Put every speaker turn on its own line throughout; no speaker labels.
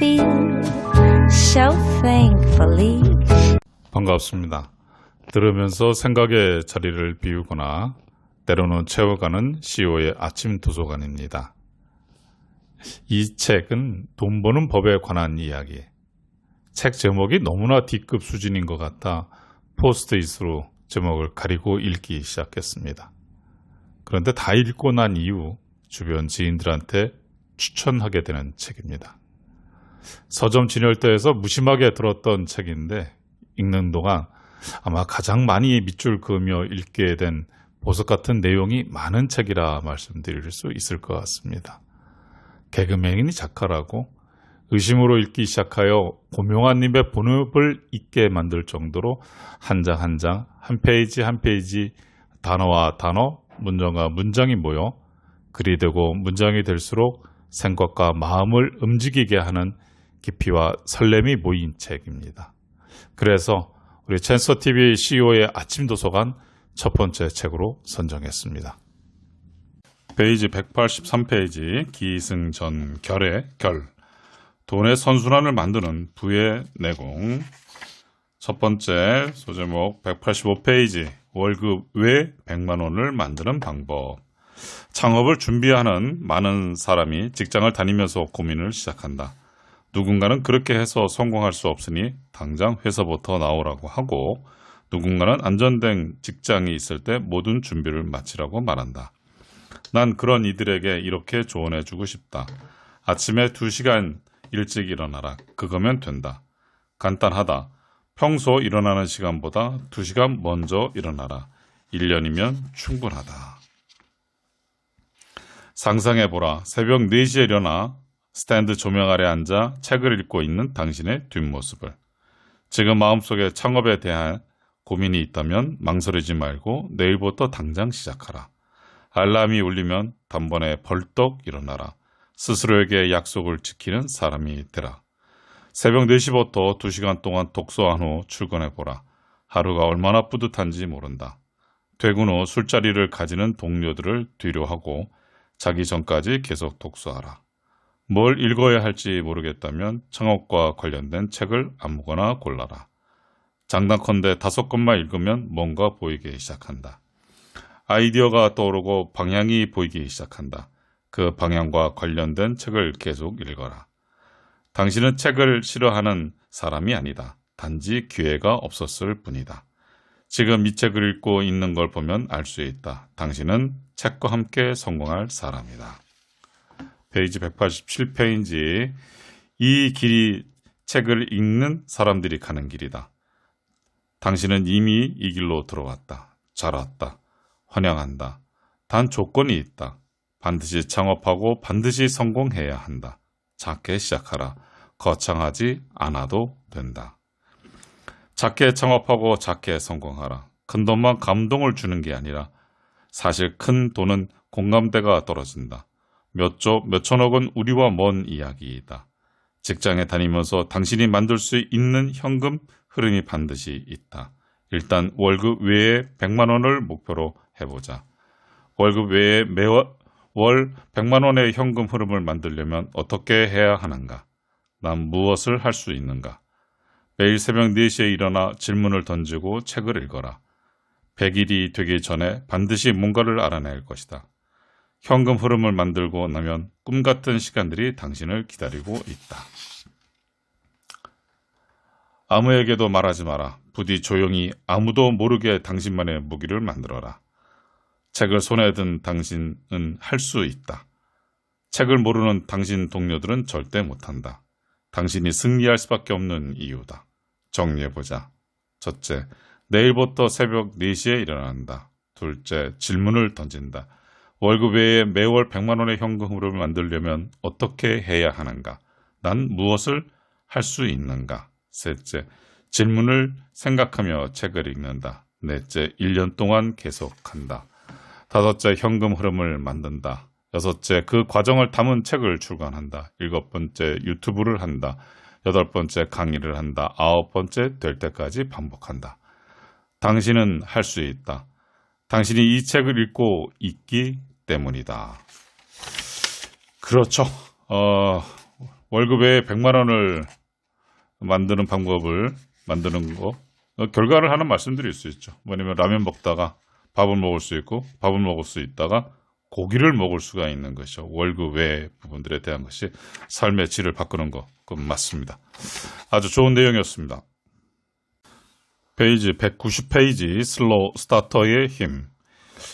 feel so thankfully.
반갑습니다. 들으면서 생각의 자리를 비우거나 때로는 채워가는 CEO의 아침 도서관입니다. 이 책은 돈 버는 법에 관한 이야기. 책 제목이 너무나 D급 수준인 것 같아 포스트잇으로 제목을 가리고 읽기 시작했습니다. 그런데 다 읽고 난 이후 주변 지인들한테 추천하게 되는 책입니다. 서점 진열대에서 무심하게 들었던 책인데 읽는 동안 아마 가장 많이 밑줄 그으며 읽게 된 보석 같은 내용이 많은 책이라 말씀드릴 수 있을 것 같습니다. 개그맨이 작가라고 의심으로 읽기 시작하여 고명한 입의 본업을 잊게 만들 정도로 한 장 한 장, 한 페이지 한 페이지, 단어와 단어, 문장과 문장이 모여 글이 되고 문장이 될수록 생각과 마음을 움직이게 하는 깊이와 설렘이 모인 책입니다. 그래서 우리 챈서TV CEO의 아침 도서관 첫 번째 책으로 선정했습니다. 페이지 183페이지 기승전 결의 결 돈의 선순환을 만드는 부의 내공. 첫 번째 소제목 185페이지 월급 외 100만 원을 만드는 방법. 창업을 준비하는 많은 사람이 직장을 다니면서 고민을 시작한다. 누군가는 그렇게 해서 성공할 수 없으니 당장 회사부터 나오라고 하고 누군가는 안전된 직장이 있을 때 모든 준비를 마치라고 말한다. 난 그런 이들에게 이렇게 조언해주고 싶다. 아침에 2시간 일찍 일어나라. 그거면 된다. 간단하다. 평소 일어나는 시간보다 2시간 먼저 일어나라. 1년이면 충분하다. 상상해보라. 새벽 4시에 일어나 스탠드 조명 아래 앉아 책을 읽고 있는 당신의 뒷모습을. 지금 마음속에 창업에 대한 고민이 있다면 망설이지 말고 내일부터 당장 시작하라. 알람이 울리면 단번에 벌떡 일어나라. 스스로에게 약속을 지키는 사람이 되라. 새벽 4시부터 2시간 동안 독서한 후 출근해보라. 하루가 얼마나 뿌듯한지 모른다. 퇴근 후 술자리를 가지는 동료들을 뒤로 하고 자기 전까지 계속 독서하라. 뭘 읽어야 할지 모르겠다면 창업과 관련된 책을 아무거나 골라라. 장단컨대 5권만 읽으면 뭔가 보이기 시작한다. 아이디어가 떠오르고 방향이 보이기 시작한다. 그 방향과 관련된 책을 계속 읽어라. 당신은 책을 싫어하는 사람이 아니다. 단지 기회가 없었을 뿐이다. 지금 이 책을 읽고 있는 걸 보면 알 수 있다. 당신은 책과 함께 성공할 사람이다. 페이지 187페이지. 이 길이 책을 읽는 사람들이 가는 길이다. 당신은 이미 이 길로 들어왔다. 잘 왔다. 환영한다. 단 조건이 있다. 반드시 창업하고 반드시 성공해야 한다. 작게 시작하라. 거창하지 않아도 된다. 작게 창업하고 작게 성공하라. 큰 돈만 감동을 주는 게 아니라 사실 큰 돈은 공감대가 떨어진다. 몇천억은 우리와 먼 이야기이다. 직장에 다니면서 당신이 만들 수 있는 현금 흐름이 반드시 있다. 일단 월급 외에 100만 원을 목표로 해보자. 월급 외에 매월 100만 원의 현금 흐름을 만들려면 어떻게 해야 하는가? 난 무엇을 할 수 있는가? 매일 새벽 4시에 일어나 질문을 던지고 책을 읽어라. 100일이 되기 전에 반드시 뭔가를 알아낼 것이다. 현금 흐름을 만들고 나면 꿈같은 시간들이 당신을 기다리고 있다. 아무에게도 말하지 마라. 부디 조용히 아무도 모르게 당신만의 무기를 만들어라. 책을 손에 든 당신은 할 수 있다. 책을 모르는 당신 동료들은 절대 못한다. 당신이 승리할 수밖에 없는 이유다. 정리해보자. 첫째, 내일부터 새벽 4시에 일어난다. 둘째, 질문을 던진다. 월급 외에 매월 100만 원의 현금 흐름을 만들려면 어떻게 해야 하는가? 난 무엇을 할 수 있는가? 셋째, 질문을 생각하며 책을 읽는다. 넷째, 1년 동안 계속한다. 다섯째, 현금 흐름을 만든다. 여섯째, 그 과정을 담은 책을 출간한다. 일곱 번째, 유튜브를 한다. 여덟 번째, 강의를 한다. 아홉 번째, 될 때까지 반복한다. 당신은 할 수 있다. 당신이 이 책을 읽고 있기 때문이다. 그렇죠. 월급 외에 100만 원을 만드는 방법을 만드는 거, 결과를 하나 말씀드릴 수 있죠. 뭐냐면 라면 먹다가 밥을 먹을 수 있고, 밥을 먹을 수 있다가 고기를 먹을 수가 있는 것이죠. 월급 외의 부분들에 대한 것이 삶의 질을 바꾸는 것, 그건 맞습니다. 아주 좋은 내용이었습니다. 페이지 190페이지 슬로우 스타터의 힘.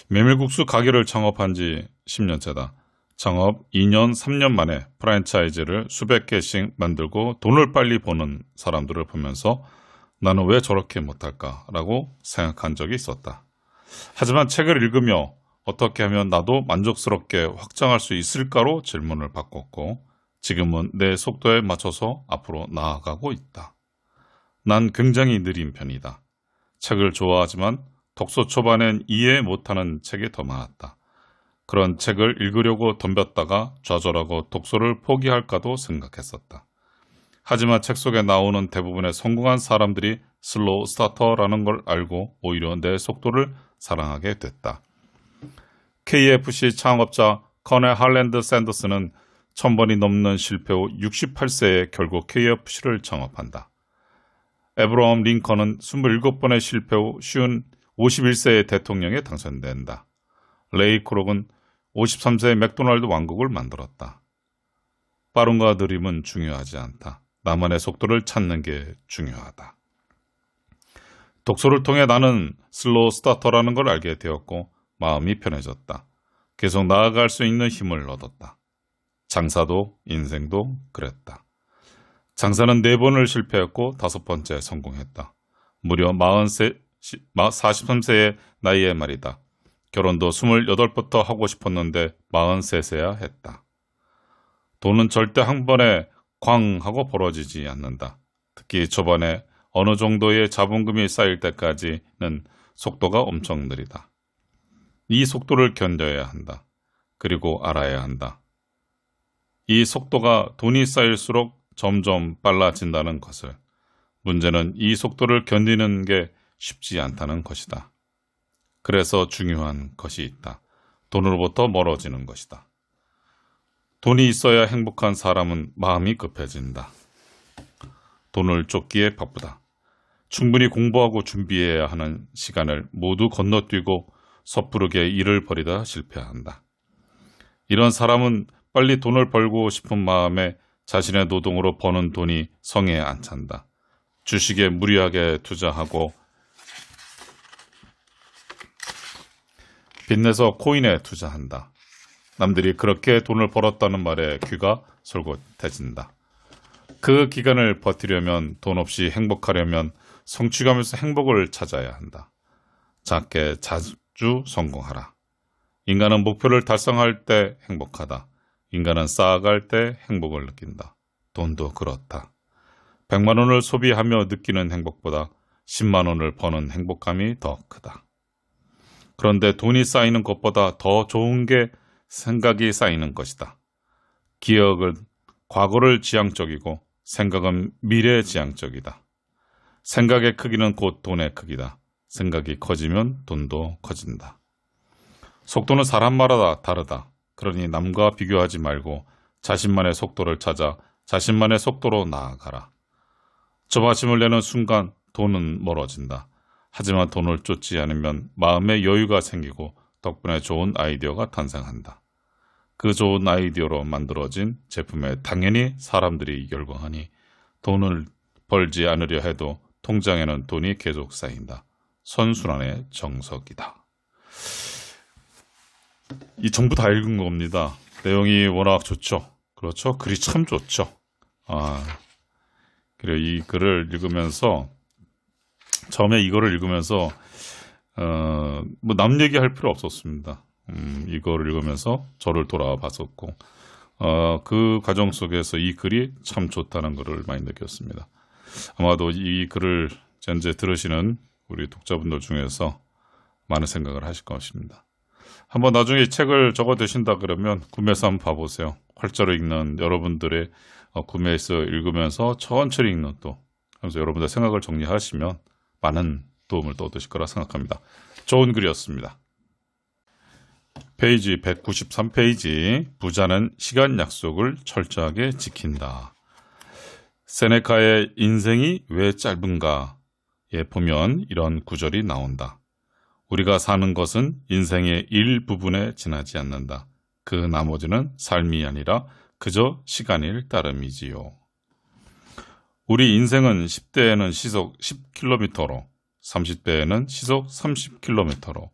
메밀국수 가게를 창업한 지 10년째다. 창업 2년, 3년 만에 프랜차이즈를 수백 개씩 만들고 돈을 빨리 버는 사람들을 보면서 나는 왜 저렇게 못할까라고 생각한 적이 있었다. 하지만 책을 읽으며 어떻게 하면 나도 만족스럽게 확장할 수 있을까로 질문을 바꿨고 지금은 내 속도에 맞춰서 앞으로 나아가고 있다. 난 굉장히 느린 편이다. 책을 좋아하지만 독서 초반엔 이해 못하는 책이 더 많았다. 그런 책을 읽으려고 덤볐다가 좌절하고 독서를 포기할까도 생각했었다. 하지만 책 속에 나오는 대부분의 성공한 사람들이 슬로우 스타터라는 걸 알고 오히려 내 속도를 사랑하게 됐다. KFC 창업자 커넬 할랜드 샌더스는 1000번이 넘는 실패 후 68세에 결국 KFC를 창업한다. 에브러함 링컨은 27번의 실패 후 쉬운 51세의 대통령에 당선된다. 레이 크록은 53세의 맥도날드 왕국을 만들었다. 빠름과 느림은 중요하지 않다. 나만의 속도를 찾는 게 중요하다. 독서를 통해 나는 슬로우 스타터라는 걸 알게 되었고 마음이 편해졌다. 계속 나아갈 수 있는 힘을 얻었다. 장사도 인생도 그랬다. 장사는 4번을 실패했고 5번째 성공했다. 무려 43세의 나이에 말이다. 결혼도 28부터 하고 싶었는데 43세야 했다. 돈은 절대 한 번에 꽝 하고 벌어지지 않는다. 특히 초반에 어느 정도의 자본금이 쌓일 때까지는 속도가 엄청 느리다. 이 속도를 견뎌야 한다. 그리고 알아야 한다. 이 속도가 돈이 쌓일수록 점점 빨라진다는 것을. 문제는 이 속도를 견디는 게 쉽지 않다는 것이다. 그래서 중요한 것이 있다. 돈으로부터 멀어지는 것이다. 돈이 있어야 행복한 사람은 마음이 급해진다. 돈을 쫓기에 바쁘다. 충분히 공부하고 준비해야 하는 시간을 모두 건너뛰고 섣부르게 일을 벌이다 실패한다. 이런 사람은 빨리 돈을 벌고 싶은 마음에 자신의 노동으로 버는 돈이 성에 안 찬다. 주식에 무리하게 투자하고 빚내서 코인에 투자한다. 남들이 그렇게 돈을 벌었다는 말에 귀가 솔깃해진다. 그 기간을 버티려면 돈 없이 행복하려면 성취감에서 행복을 찾아야 한다. 작게 자주 성공하라. 인간은 목표를 달성할 때 행복하다. 인간은 쌓아갈 때 행복을 느낀다. 돈도 그렇다. 100만 원을 소비하며 느끼는 행복보다 10만 원을 버는 행복감이 더 크다. 그런데 돈이 쌓이는 것보다 더 좋은 게 생각이 쌓이는 것이다. 기억은 과거를 지향적이고 생각은 미래 지향적이다. 생각의 크기는 곧 돈의 크기다. 생각이 커지면 돈도 커진다. 속도는 사람마다 다르다. 그러니 남과 비교하지 말고 자신만의 속도를 찾아 자신만의 속도로 나아가라. 조바심을 내는 순간 돈은 멀어진다. 하지만 돈을 쫓지 않으면 마음의 여유가 생기고 덕분에 좋은 아이디어가 탄생한다. 그 좋은 아이디어로 만들어진 제품에 당연히 사람들이 열광하니 돈을 벌지 않으려 해도 통장에는 돈이 계속 쌓인다. 선순환의 정석이다. 이 전부 다 읽은 겁니다. 내용이 워낙 좋죠. 그렇죠? 글이 참 좋죠. 그래 이 글을 읽으면서 처음에 이거를 읽으면서 뭐 남 얘기할 필요 없었습니다. 이거를 읽으면서 저를 돌아봤었고 그 과정 속에서 이 글이 참 좋다는 것을 많이 느꼈습니다. 아마도 이 글을 현재 들으시는 우리 독자분들 중에서 많은 생각을 하실 것입니다. 한번 나중에 책을 적어 두신다 그러면 구매해서 한번 봐보세요. 활자로 읽는 여러분들의 구매해서 읽으면서 천천히 읽는 또 하면서 여러분들 생각을 정리하시면 많은 도움을 또 얻으실 거라 생각합니다. 좋은 글이었습니다. 페이지 193페이지 부자는 시간 약속을 철저하게 지킨다. 세네카의 인생이 왜 짧은가에 보면 이런 구절이 나온다. 우리가 사는 것은 인생의 일부분에 지나지 않는다. 그 나머지는 삶이 아니라 그저 시간일 따름이지요. 우리 인생은 10대에는 시속 10km로, 30대에는 시속 30km로,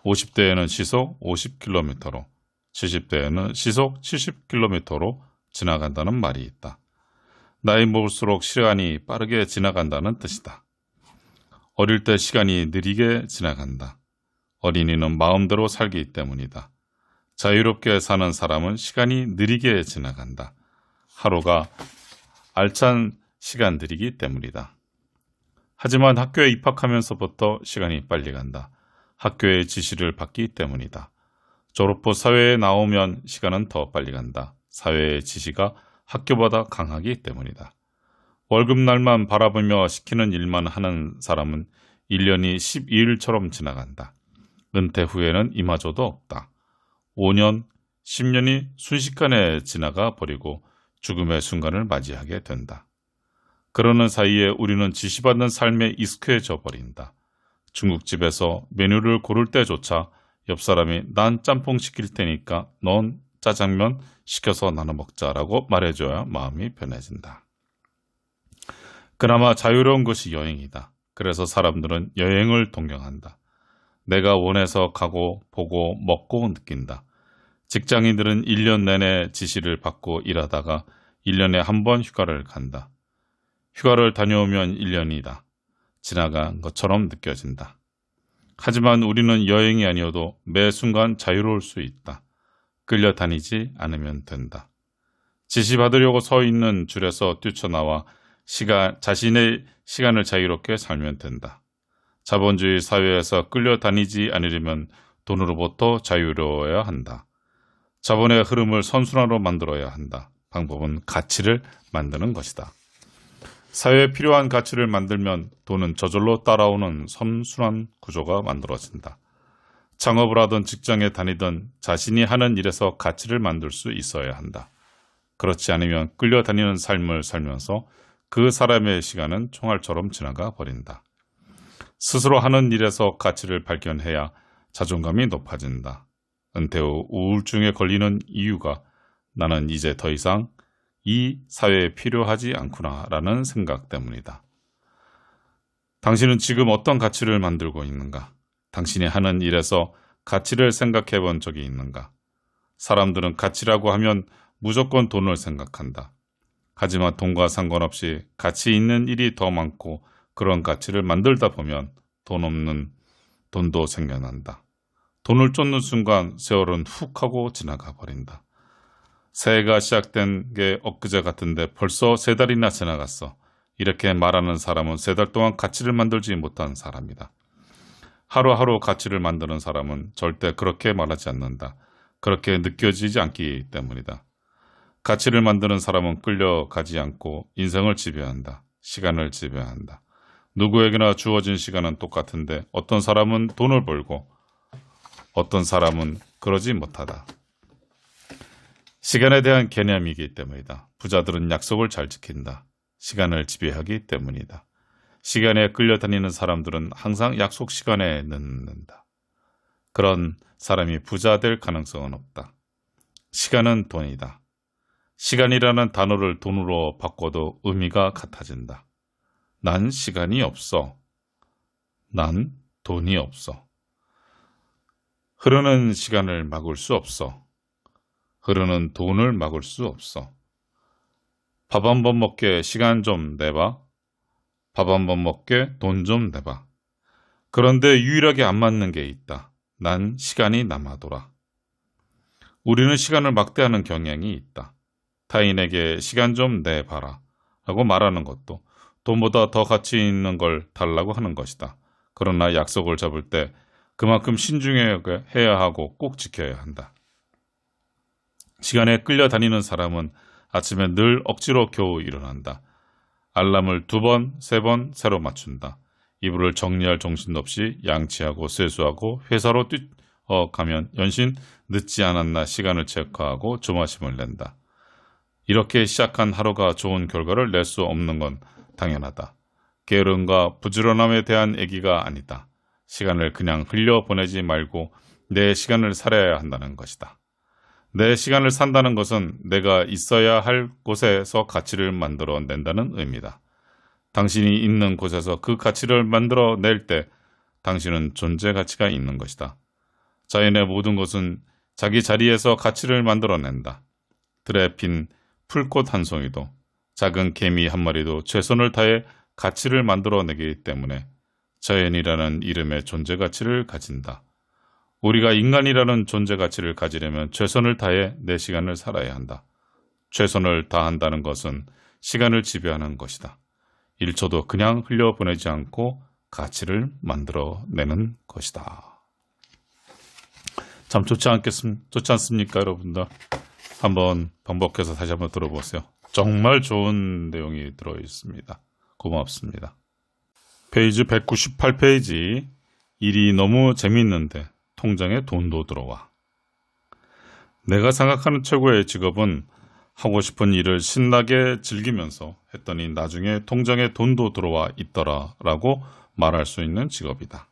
50대에는 시속 50km로, 70대에는 시속 70km로 지나간다는 말이 있다. 나이 먹을수록 시간이 빠르게 지나간다는 뜻이다. 어릴 때 시간이 느리게 지나간다. 어린이는 마음대로 살기 때문이다. 자유롭게 사는 사람은 시간이 느리게 지나간다. 하루가 알찬 시간들이기 때문이다. 하지만 학교에 입학하면서부터 시간이 빨리 간다. 학교의 지시를 받기 때문이다. 졸업 후 사회에 나오면 시간은 더 빨리 간다. 사회의 지시가 학교보다 강하기 때문이다. 월급날만 바라보며 시키는 일만 하는 사람은 1년이 12일처럼 지나간다. 은퇴 후에는 이마저도 없다. 5년, 10년이 순식간에 지나가 버리고 죽음의 순간을 맞이하게 된다. 그러는 사이에 우리는 지시받는 삶에 익숙해져 버린다. 중국집에서 메뉴를 고를 때조차 옆 사람이 난 짬뽕 시킬 테니까 넌 짜장면 시켜서 나눠 먹자라고 말해줘야 마음이 편해진다. 그나마 자유로운 것이 여행이다. 그래서 사람들은 여행을 동경한다. 내가 원해서 가고 보고 먹고 느낀다. 직장인들은 1년 내내 지시를 받고 일하다가 1년에 한 번 휴가를 간다. 휴가를 다녀오면 1년이다. 지나간 것처럼 느껴진다. 하지만 우리는 여행이 아니어도 매 순간 자유로울 수 있다. 끌려다니지 않으면 된다. 지시받으려고 서 있는 줄에서 뛰쳐나와 자신의 시간을 자유롭게 살면 된다. 자본주의 사회에서 끌려다니지 않으려면 돈으로부터 자유로워야 한다. 자본의 흐름을 선순환으로 만들어야 한다. 방법은 가치를 만드는 것이다. 사회에 필요한 가치를 만들면 돈은 저절로 따라오는 선순환 구조가 만들어진다. 창업을 하든 직장에 다니든 자신이 하는 일에서 가치를 만들 수 있어야 한다. 그렇지 않으면 끌려다니는 삶을 살면서 그 사람의 시간은 총알처럼 지나가 버린다. 스스로 하는 일에서 가치를 발견해야 자존감이 높아진다. 은퇴 후 우울증에 걸리는 이유가 나는 이제 더 이상 이 사회에 필요하지 않구나라는 생각 때문이다. 당신은 지금 어떤 가치를 만들고 있는가? 당신이 하는 일에서 가치를 생각해 본 적이 있는가? 사람들은 가치라고 하면 무조건 돈을 생각한다. 하지만 돈과 상관없이 가치 있는 일이 더 많고 그런 가치를 만들다 보면 돈 없는 돈도 생겨난다. 돈을 쫓는 순간 세월은 훅 하고 지나가 버린다. 새해가 시작된 게 엊그제 같은데 벌써 3달이나 지나갔어. 이렇게 말하는 사람은 3달 동안 가치를 만들지 못한 사람이다. 하루하루 가치를 만드는 사람은 절대 그렇게 말하지 않는다. 그렇게 느껴지지 않기 때문이다. 가치를 만드는 사람은 끌려가지 않고 인생을 지배한다. 시간을 지배한다. 누구에게나 주어진 시간은 똑같은데 어떤 사람은 돈을 벌고 어떤 사람은 그러지 못하다. 시간에 대한 개념이기 때문이다. 부자들은 약속을 잘 지킨다. 시간을 지배하기 때문이다. 시간에 끌려다니는 사람들은 항상 약속 시간에 늦는다. 그런 사람이 부자 될 가능성은 없다. 시간은 돈이다. 시간이라는 단어를 돈으로 바꿔도 의미가 같아진다. 난 시간이 없어. 난 돈이 없어. 흐르는 시간을 막을 수 없어. 흐르는 돈을 막을 수 없어. 밥 한 번 먹게 시간 좀 내봐. 밥 한 번 먹게 돈 좀 내봐. 그런데 유일하게 안 맞는 게 있다. 난 시간이 남아돌아. 우리는 시간을 막대하는 경향이 있다. 타인에게 시간 좀 내봐라 라고 말하는 것도 돈보다 더 가치 있는 걸 달라고 하는 것이다. 그러나 약속을 잡을 때 그만큼 신중해야 하고 꼭 지켜야 한다. 시간에 끌려다니는 사람은 아침에 늘 억지로 겨우 일어난다. 알람을 2번, 3번 새로 맞춘다. 이불을 정리할 정신도 없이 양치하고 세수하고 회사로 가면 연신 늦지 않았나 시간을 체크하고 조마심을 낸다. 이렇게 시작한 하루가 좋은 결과를 낼 수 없는 건 당연하다. 게으름과 부지런함에 대한 얘기가 아니다. 시간을 그냥 흘려보내지 말고 내 시간을 살아야 한다는 것이다. 내 시간을 산다는 것은 내가 있어야 할 곳에서 가치를 만들어 낸다는 의미다. 당신이 있는 곳에서 그 가치를 만들어 낼 때 당신은 존재 가치가 있는 것이다. 자연의 모든 것은 자기 자리에서 가치를 만들어낸다. 들에 핀 풀꽃 한 송이도 작은 개미 한 마리도 최선을 다해 가치를 만들어내기 때문에 자연이라는 이름의 존재 가치를 가진다. 우리가 인간이라는 존재 가치를 가지려면 최선을 다해 내 시간을 살아야 한다. 최선을 다한다는 것은 시간을 지배하는 것이다. 1초도 그냥 흘려보내지 않고 가치를 만들어내는 것이다. 참 좋지 않습니까, 여러분들? 한번 반복해서 다시 한번 들어보세요. 정말 좋은 내용이 들어있습니다. 고맙습니다. 페이지 198페이지. 일이 너무 재밌는데 통장에 돈도 들어와. 내가 생각하는 최고의 직업은 하고 싶은 일을 신나게 즐기면서 했더니 나중에 통장에 돈도 들어와 있더라 라고 말할 수 있는 직업이다.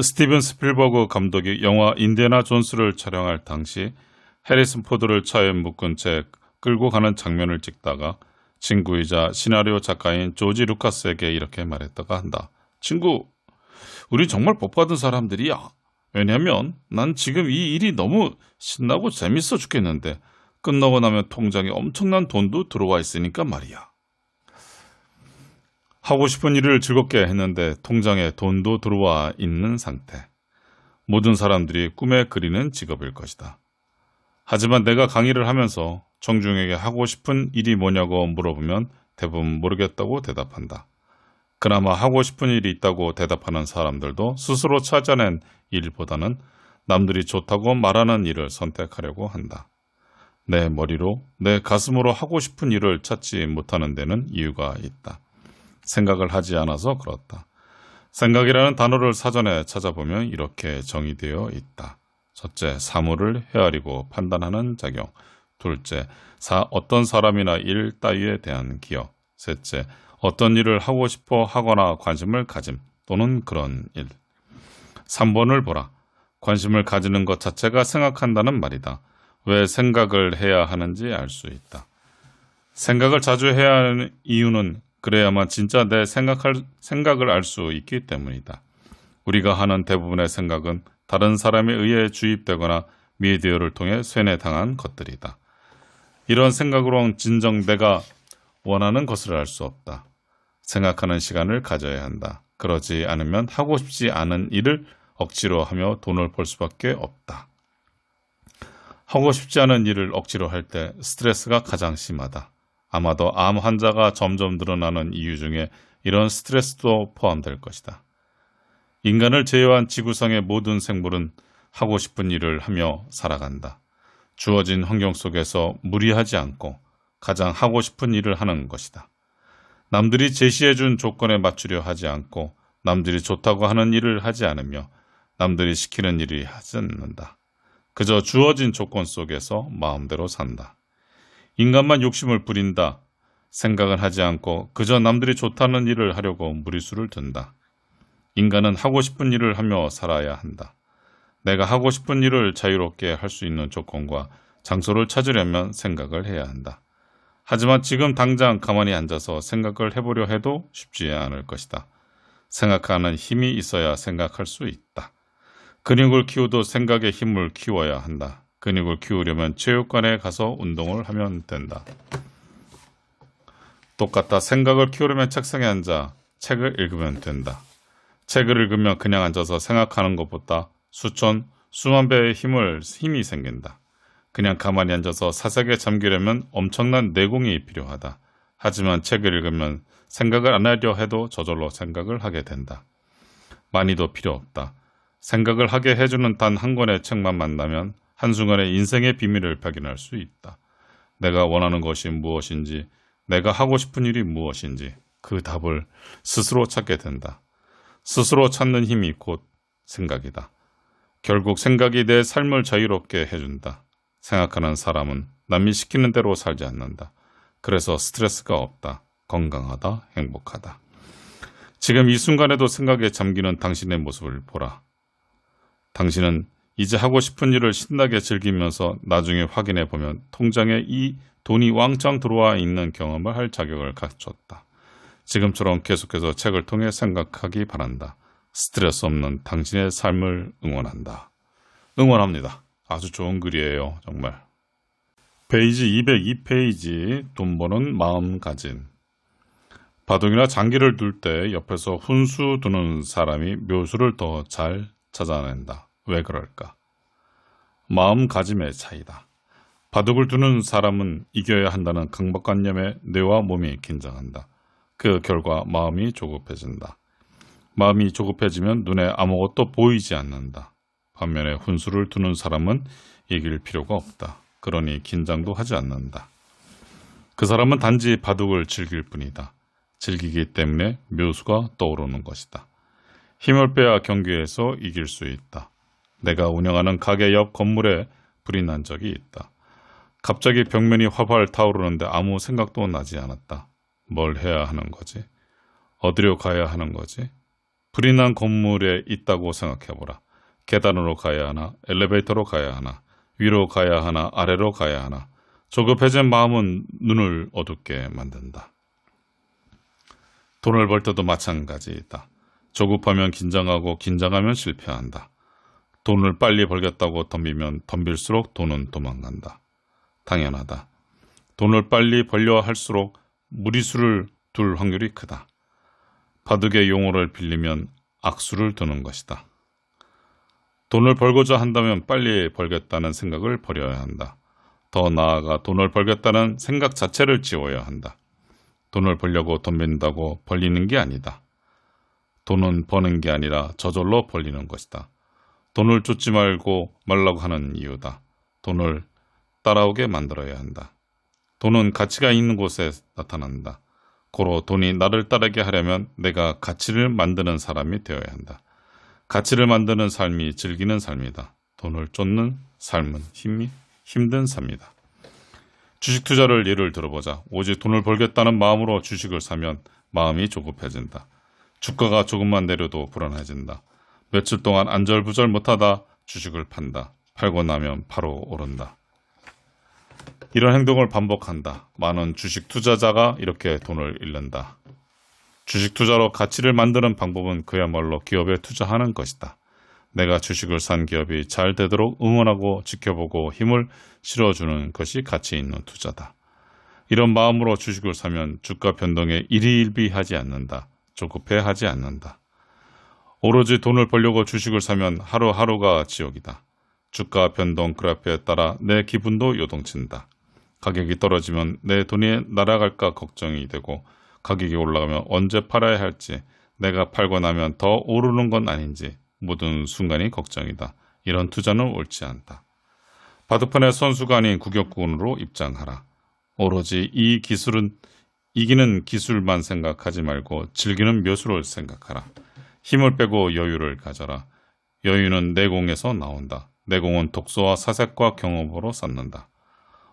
스티븐 스필버그 감독이 영화 인디애나 존스를 촬영할 당시 해리슨 포드를 차에 묶은 채 끌고 가는 장면을 찍다가 친구이자 시나리오 작가인 조지 루카스에게 이렇게 말했다가 한다. 친구, 우리 정말 복받은 사람들이야. 왜냐면 난 지금 이 일이 너무 신나고 재밌어 죽겠는데 끝나고 나면 통장에 엄청난 돈도 들어와 있으니까 말이야. 하고 싶은 일을 즐겁게 했는데 통장에 돈도 들어와 있는 상태. 모든 사람들이 꿈에 그리는 직업일 것이다. 하지만 내가 강의를 하면서 청중에게 하고 싶은 일이 뭐냐고 물어보면 대부분 모르겠다고 대답한다. 그나마 하고 싶은 일이 있다고 대답하는 사람들도 스스로 찾아낸 일보다는 남들이 좋다고 말하는 일을 선택하려고 한다. 내 머리로, 내 가슴으로 하고 싶은 일을 찾지 못하는 데는 이유가 있다. 생각을 하지 않아서 그렇다. 생각이라는 단어를 사전에 찾아보면 이렇게 정의되어 있다. 첫째, 사물을 헤아리고 판단하는 작용. 둘째, 어떤 사람이나 일 따위에 대한 기억. 셋째, 어떤 일을 하고 싶어 하거나 관심을 가짐 또는 그런 일. 3번을 보라. 관심을 가지는 것 자체가 생각한다는 말이다. 왜 생각을 해야 하는지 알 수 있다. 생각을 자주 해야 하는 이유는 그래야만 진짜 내 생각을 알 수 있기 때문이다. 우리가 하는 대부분의 생각은 다른 사람에 의해 주입되거나 미디어를 통해 쇠뇌당한 것들이다. 이런 생각으로는 진정 내가 원하는 것을 알 수 없다. 생각하는 시간을 가져야 한다. 그러지 않으면 하고 싶지 않은 일을 억지로 하며 돈을 벌 수밖에 없다. 하고 싶지 않은 일을 억지로 할 때 스트레스가 가장 심하다. 아마도 암 환자가 점점 늘어나는 이유 중에 이런 스트레스도 포함될 것이다. 인간을 제외한 지구상의 모든 생물은 하고 싶은 일을 하며 살아간다. 주어진 환경 속에서 무리하지 않고 가장 하고 싶은 일을 하는 것이다. 남들이 제시해준 조건에 맞추려 하지 않고 남들이 좋다고 하는 일을 하지 않으며 남들이 시키는 일을 하지 않는다. 그저 주어진 조건 속에서 마음대로 산다. 인간만 욕심을 부린다. 생각은 하지 않고 그저 남들이 좋다는 일을 하려고 무리수를 둔다. 인간은 하고 싶은 일을 하며 살아야 한다. 내가 하고 싶은 일을 자유롭게 할 수 있는 조건과 장소를 찾으려면 생각을 해야 한다. 하지만 지금 당장 가만히 앉아서 생각을 해보려 해도 쉽지 않을 것이다. 생각하는 힘이 있어야 생각할 수 있다. 근육을 키우도 생각의 힘을 키워야 한다. 근육을 키우려면 체육관에 가서 운동을 하면 된다. 똑같다. 생각을 키우려면 책상에 앉아 책을 읽으면 된다. 책을 읽으면 그냥 앉아서 생각하는 것보다 수만 배의 힘이 생긴다. 그냥 가만히 앉아서 사색에 잠기려면 엄청난 내공이 필요하다. 하지만 책을 읽으면 생각을 안 하려 해도 저절로 생각을 하게 된다. 많이도 필요 없다. 생각을 하게 해주는 단 한 권의 책만 만나면 한순간에 인생의 비밀을 발견할 수 있다. 내가 원하는 것이 무엇인지, 내가 하고 싶은 일이 무엇인지 그 답을 스스로 찾게 된다. 스스로 찾는 힘이 곧 생각이다. 결국 생각이 내 삶을 자유롭게 해준다. 생각하는 사람은 남이 시키는 대로 살지 않는다. 그래서 스트레스가 없다. 건강하다. 행복하다. 지금 이 순간에도 생각에 잠기는 당신의 모습을 보라. 당신은 이제 하고 싶은 일을 신나게 즐기면서 나중에 확인해 보면 통장에 이 돈이 왕창 들어와 있는 경험을 할 자격을 갖췄다. 지금처럼 계속해서 책을 통해 생각하기 바란다. 스트레스 없는 당신의 삶을 응원한다. 응원합니다. 아주 좋은 글이에요. 정말. 페이지 202페이지 돈 버는 마음가짐. 바둑이나 장기를 둘 때 옆에서 훈수 두는 사람이 묘수를 더 잘 찾아낸다. 왜 그럴까? 마음가짐의 차이다. 바둑을 두는 사람은 이겨야 한다는 강박관념에 뇌와 몸이 긴장한다. 그 결과 마음이 조급해진다. 마음이 조급해지면 눈에 아무것도 보이지 않는다. 반면에 훈수를 두는 사람은 이길 필요가 없다. 그러니 긴장도 하지 않는다. 그 사람은 단지 바둑을 즐길 뿐이다. 즐기기 때문에 묘수가 떠오르는 것이다. 힘을 빼야 경기에서 이길 수 있다. 내가 운영하는 가게 옆 건물에 불이 난 적이 있다. 갑자기 벽면이 활활 타오르는데 아무 생각도 나지 않았다. 뭘 해야 하는 거지? 어디로 가야 하는 거지? 불이 난 건물에 있다고 생각해보라. 계단으로 가야 하나? 엘리베이터로 가야 하나? 위로 가야 하나? 아래로 가야 하나? 조급해진 마음은 눈을 어둡게 만든다. 돈을 벌 때도 마찬가지이다. 조급하면 긴장하고 긴장하면 실패한다. 돈을 빨리 벌겠다고 덤비면 덤빌수록 돈은 도망간다. 당연하다. 돈을 빨리 벌려 할수록 무리수를 둘 확률이 크다. 바둑의 용어를 빌리면 악수를 두는 것이다. 돈을 벌고자 한다면 빨리 벌겠다는 생각을 버려야 한다. 더 나아가 돈을 벌겠다는 생각 자체를 지워야 한다. 돈을 벌려고 덤빈다고 벌리는 게 아니다. 돈은 버는 게 아니라 저절로 벌리는 것이다. 돈을 쫓지 말라고 하는 이유다. 돈을 따라오게 만들어야 한다. 돈은 가치가 있는 곳에 나타난다. 고로 돈이 나를 따르게 하려면 내가 가치를 만드는 사람이 되어야 한다. 가치를 만드는 삶이 즐기는 삶이다. 돈을 쫓는 삶은 힘든 삶이다. 주식 투자를 예를 들어보자. 오직 돈을 벌겠다는 마음으로 주식을 사면 마음이 조급해진다. 주가가 조금만 내려도 불안해진다. 며칠 동안 안절부절 못하다 주식을 판다. 팔고 나면 바로 오른다. 이런 행동을 반복한다. 많은 주식 투자자가 이렇게 돈을 잃는다. 주식 투자로 가치를 만드는 방법은 그야말로 기업에 투자하는 것이다. 내가 주식을 산 기업이 잘 되도록 응원하고 지켜보고 힘을 실어주는 것이 가치 있는 투자다. 이런 마음으로 주식을 사면 주가 변동에 일희일비하지 않는다. 조급해하지 않는다. 오로지 돈을 벌려고 주식을 사면 하루하루가 지옥이다. 주가 변동 그래프에 따라 내 기분도 요동친다. 가격이 떨어지면 내 돈이 날아갈까 걱정이 되고 가격이 올라가면 언제 팔아야 할지 내가 팔고 나면 더 오르는 건 아닌지 모든 순간이 걱정이다. 이런 투자는 옳지 않다. 바둑판의 선수가 아닌 구격꾼으로 입장하라. 오로지 이 기술은 이기는 기술만 생각하지 말고 즐기는 묘수를 생각하라. 힘을 빼고 여유를 가져라. 여유는 내공에서 나온다. 내공은 독서와 사색과 경험으로 쌓는다.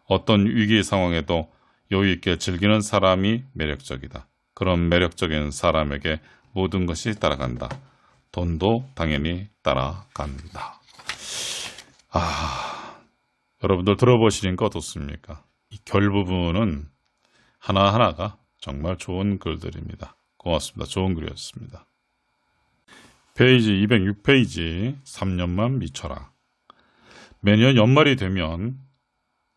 어떤 위기 상황에도 여유 있게 즐기는 사람이 매력적이다. 그런 매력적인 사람에게 모든 것이 따라간다. 돈도 당연히 따라간다. 여러분들 들어보시니까 어떻습니까? 이 결 부분은 하나하나가 정말 좋은 글들입니다. 고맙습니다. 좋은 글이었습니다. 페이지 206페이지 3년만 미쳐라. 매년 연말이 되면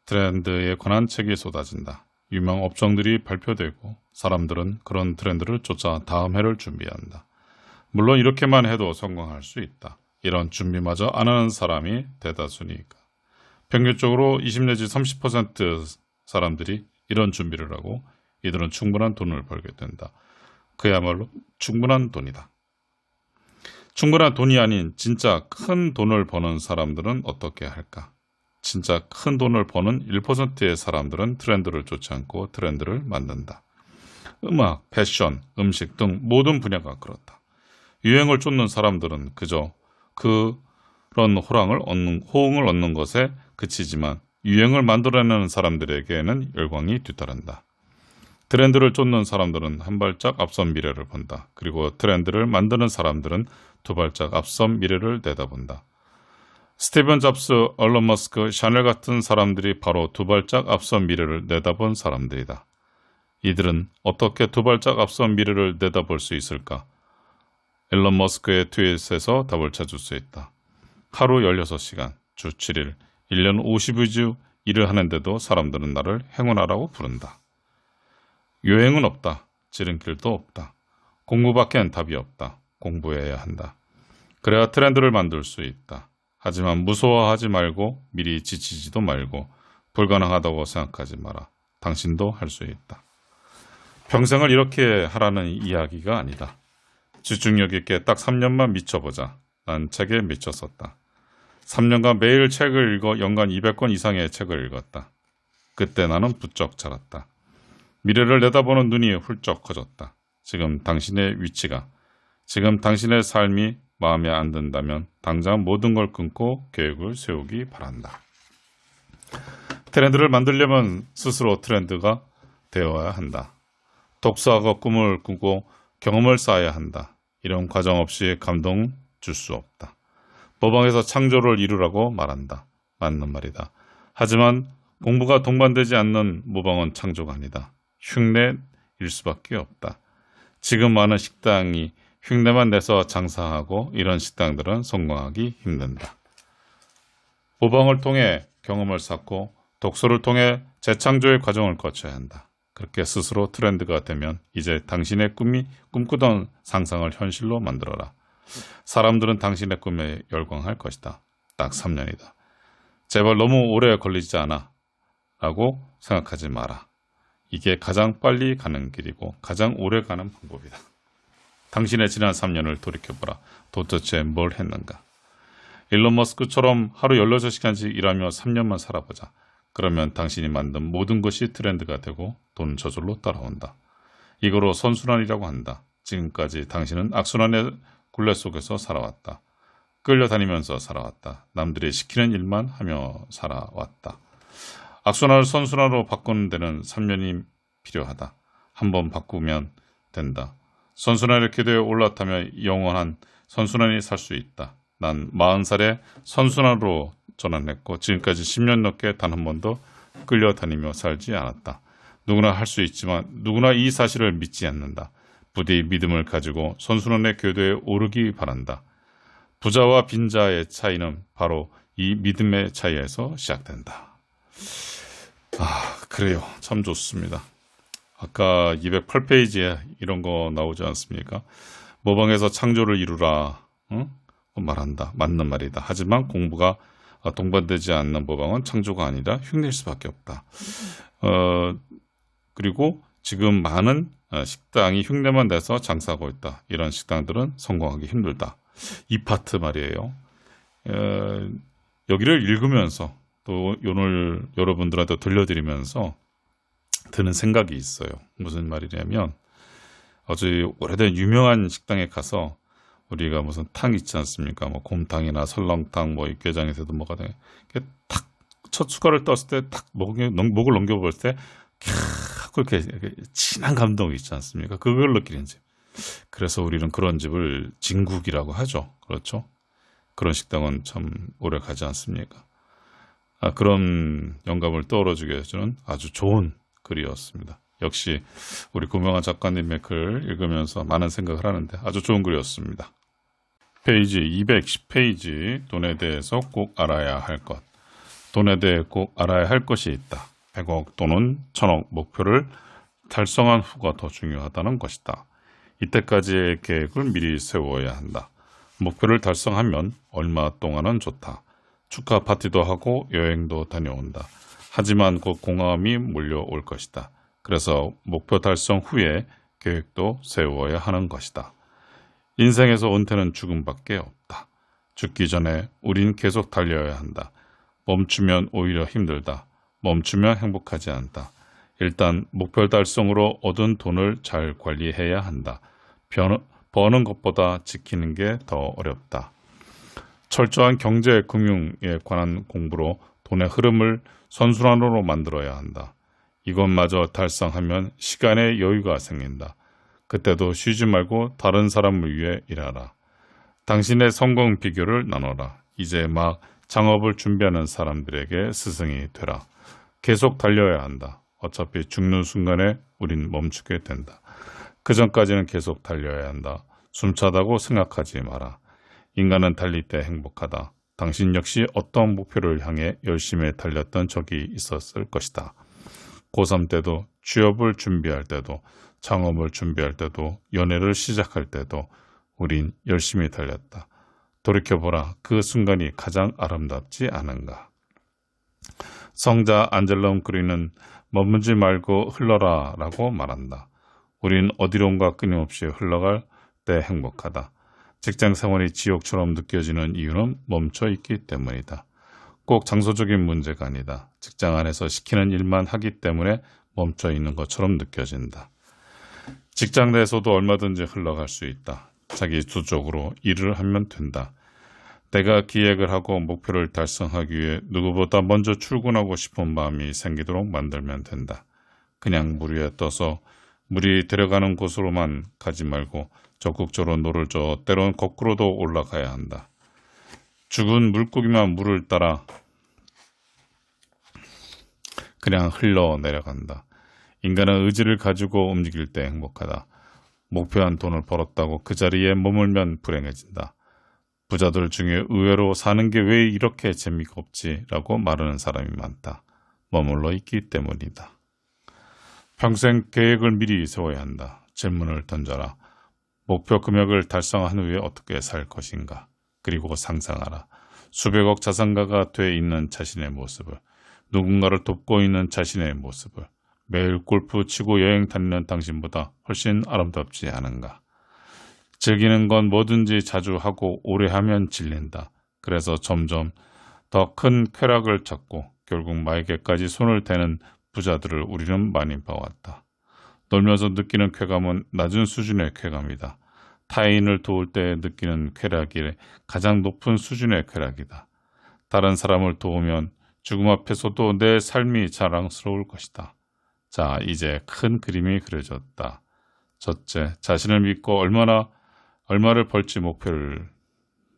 트렌드에 관한 책이 쏟아진다. 유명 업종들이 발표되고 사람들은 그런 트렌드를 쫓아 다음 해를 준비한다. 물론 이렇게만 해도 성공할 수 있다. 이런 준비마저 안 하는 사람이 대다수니까. 평균적으로 20 내지 30% 사람들이 이런 준비를 하고 이들은 충분한 돈을 벌게 된다. 그야말로 충분한 돈이다. 충분한 돈이 아닌 진짜 큰 돈을 버는 사람들은 어떻게 할까? 진짜 큰 돈을 버는 1%의 사람들은 트렌드를 쫓지 않고 트렌드를 만든다. 음악, 패션, 음식 등 모든 분야가 그렇다. 유행을 쫓는 사람들은 그저 그 호응을 얻는 것에 그치지만 유행을 만들어내는 사람들에게는 열광이 뒤따른다. 트렌드를 쫓는 사람들은 한 발짝 앞선 미래를 본다. 그리고 트렌드를 만드는 사람들은 두 발짝 앞선 미래를 내다본다. 스티븐 잡스, 얼런 머스크, 샤넬 같은 사람들이 바로 두 발짝 앞선 미래를 내다본 사람들이다. 이들은 어떻게 두 발짝 앞선 미래를 내다볼 수 있을까? 일론 머스크의 트윗에서 답을 찾을 수 있다. 하루 16시간, 주 7일, 1년 52주 일을 하는데도 사람들은 나를 행운아라고 부른다. 유행은 없다. 지름길도 없다. 공부밖엔 답이 없다. 공부해야 한다. 그래야 트렌드를 만들 수 있다. 하지만 무서워하지 말고 미리 지치지도 말고 불가능하다고 생각하지 마라. 당신도 할 수 있다. 평생을 이렇게 하라는 이야기가 아니다. 집중력 있게 딱 3년만 미쳐보자. 난 책에 미쳤었다. 3년간 매일 책을 읽어 연간 200권 이상의 책을 읽었다. 그때 나는 부쩍 자랐다. 미래를 내다보는 눈이 훌쩍 커졌다. 지금 당신의 위치가, 지금 당신의 삶이 마음에 안 든다면 당장 모든 걸 끊고 계획을 세우기 바란다. 트렌드를 만들려면 스스로 트렌드가 되어야 한다. 독서하고 꿈을 꾸고 경험을 쌓아야 한다. 이런 과정 없이 감동 줄 수 없다. 모방에서 창조를 이루라고 말한다. 맞는 말이다. 하지만 공부가 동반되지 않는 모방은 창조가 아니다. 흉내일 수밖에 없다. 지금 많은 식당이 흉내만 내서 장사하고 이런 식당들은 성공하기 힘든다. 모방을 통해 경험을 쌓고 독서를 통해 재창조의 과정을 거쳐야 한다. 그렇게 스스로 트렌드가 되면 이제 당신의 꿈꾸던 상상을 현실로 만들어라. 사람들은 당신의 꿈에 열광할 것이다. 딱 3년이다. 제발 너무 오래 걸리지 않아 라고 생각하지 마라. 이게 가장 빨리 가는 길이고 가장 오래 가는 방법이다. 당신의 지난 3년을 돌이켜보라. 도대체 뭘 했는가? 일론 머스크처럼 하루 16시간씩 일하며 3년만 살아보자. 그러면 당신이 만든 모든 것이 트렌드가 되고 돈 저절로 따라온다. 이거로 선순환이라고 한다. 지금까지 당신은 악순환의 굴레 속에서 살아왔다. 끌려다니면서 살아왔다. 남들이 시키는 일만 하며 살아왔다. 악순환을 선순환으로 바꾸는 데는 3년이 필요하다. 한번 바꾸면 된다. 선순환의 궤도에 올라타며 영원한 선순환이 살 수 있다. 난 40살에 선순환으로 전환했고 지금까지 10년 넘게 단 한 번도 끌려다니며 살지 않았다. 누구나 할 수 있지만 누구나 이 사실을 믿지 않는다. 부디 믿음을 가지고 선순환의 궤도에 오르기 바란다. 부자와 빈자의 차이는 바로 이 믿음의 차이에서 시작된다. 그래요. 참 좋습니다. 아까 208페이지에 이런 거 나오지 않습니까? 모방에서 창조를 이루라. 말한다. 맞는 말이다. 하지만 공부가 동반되지 않는 모방은 창조가 아니라 흉내일 수밖에 없다. 그리고 지금 많은 식당이 흉내만 내서 장사하고 있다. 이런 식당들은 성공하기 힘들다. 이 파트 말이에요. 여기를 읽으면서 또 오늘 여러분들한테 들려드리면서 드는 생각이 있어요. 무슨 말이냐면 아주 오래된 유명한 식당에 가서 우리가 무슨 탕 있지 않습니까? 뭐 곰탕이나 설렁탕, 뭐 육개장에서도 뭐가 돼. 탁 첫 숟갈을 떴을 때 탁 목을 넘겨볼 때 그렇게 진한 감동이 있지 않습니까? 그걸 느끼는 집. 그래서 우리는 그런 집을 진국이라고 하죠. 그렇죠? 그런 식당은 참 오래 가지 않습니까? 그런 영감을 떠올려주게 해주는 아주 좋은 글이었습니다. 역시 우리 고명한 작가님의 글 읽으면서 많은 생각을 하는데 아주 좋은 글이었습니다. 페이지 210페이지 돈에 대해서 꼭 알아야 할 것. 돈에 대해 꼭 알아야 할 것이 있다. 100억 또는 1000억 목표를 달성한 후가 더 중요하다는 것이다. 이때까지의 계획을 미리 세워야 한다. 목표를 달성하면 얼마 동안은 좋다. 축하 파티도 하고 여행도 다녀온다. 하지만 곧 공허함이 몰려올 것이다. 그래서 목표 달성 후에 계획도 세워야 하는 것이다. 인생에서 은퇴는 죽음밖에 없다. 죽기 전에 우린 계속 달려야 한다. 멈추면 오히려 힘들다. 멈추면 행복하지 않다. 일단 목표 달성으로 얻은 돈을 잘 관리해야 한다. 버는 것보다 지키는 게 더 어렵다. 철저한 경제, 금융에 관한 공부로 돈의 흐름을 선순환으로 만들어야 한다. 이것마저 달성하면 시간의 여유가 생긴다. 그때도 쉬지 말고 다른 사람을 위해 일하라. 당신의 성공 비결을 나눠라. 이제 막 창업을 준비하는 사람들에게 스승이 되라. 계속 달려야 한다. 어차피 죽는 순간에 우린 멈추게 된다. 그 전까지는 계속 달려야 한다. 숨차다고 생각하지 마라. 인간은 달릴 때 행복하다. 당신 역시 어떤 목표를 향해 열심히 달렸던 적이 있었을 것이다. 고3 때도, 취업을 준비할 때도, 창업을 준비할 때도, 연애를 시작할 때도 우린 열심히 달렸다. 돌이켜보라. 그 순간이 가장 아름답지 않은가. 성자 안젤럼 그리는 머무지 말고 흘러라 라고 말한다. 우린 어디론가 끊임없이 흘러갈 때 행복하다. 직장 생활이 지옥처럼 느껴지는 이유는 멈춰 있기 때문이다. 꼭 장소적인 문제가 아니다. 직장 안에서 시키는 일만 하기 때문에 멈춰 있는 것처럼 느껴진다. 직장 내에서도 얼마든지 흘러갈 수 있다. 자기 주적으로 일을 하면 된다. 내가 기획을 하고 목표를 달성하기 위해 누구보다 먼저 출근하고 싶은 마음이 생기도록 만들면 된다. 그냥 물 위에 떠서 물이 데려가는 곳으로만 가지 말고 적극적으로 노를 저어 때론 거꾸로도 올라가야 한다. 죽은 물고기만 물을 따라 그냥 흘러내려간다. 인간은 의지를 가지고 움직일 때 행복하다. 목표한 돈을 벌었다고 그 자리에 머물면 불행해진다. 부자들 중에 의외로 사는 게 왜 이렇게 재미가 없지? 라고 말하는 사람이 많다. 머물러 있기 때문이다. 평생 계획을 미리 세워야 한다. 질문을 던져라. 목표 금액을 달성한 후에 어떻게 살 것인가? 그리고 상상하라. 수백억 자산가가 돼 있는 자신의 모습을, 누군가를 돕고 있는 자신의 모습을, 매일 골프 치고 여행 다니는 당신보다 훨씬 아름답지 않은가? 즐기는 건 뭐든지 자주 하고 오래 하면 질린다. 그래서 점점 더 큰 쾌락을 찾고 결국 마에게까지 손을 대는 부자들을 우리는 많이 봐왔다. 놀면서 느끼는 쾌감은 낮은 수준의 쾌감이다. 타인을 도울 때 느끼는 쾌락이 가장 높은 수준의 쾌락이다. 다른 사람을 도우면 죽음 앞에서도 내 삶이 자랑스러울 것이다. 자, 이제 큰 그림이 그려졌다. 첫째, 자신을 믿고 얼마를 벌지 목표를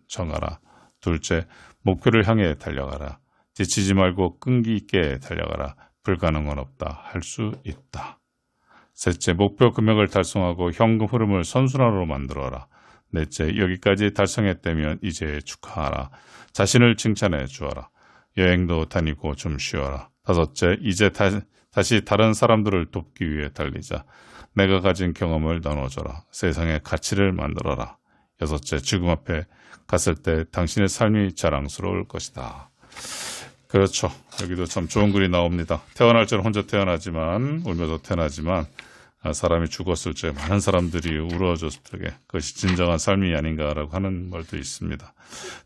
정하라. 둘째, 목표를 향해 달려가라. 지치지 말고 끈기 있게 달려가라. 불가능은 없다. 할 수 있다. 셋째, 목표 금액을 달성하고 현금 흐름을 선순환으로 만들어라. 넷째, 여기까지 달성했다면 이제 축하하라. 자신을 칭찬해 주어라. 여행도 다니고 좀 쉬어라. 다섯째, 이제 다시 다른 사람들을 돕기 위해 달리자. 내가 가진 경험을 나눠줘라. 세상에 가치를 만들어라. 여섯째, 죽음 앞에 갔을 때 당신의 삶이 자랑스러울 것이다. 그렇죠. 여기도 참 좋은 글이 나옵니다. 태어날 때는 혼자 태어나지만, 울면서 태어나지만, 사람이 죽었을 때 많은 사람들이 울어줬을 때 그것이 진정한 삶이 아닌가라고 하는 말도 있습니다.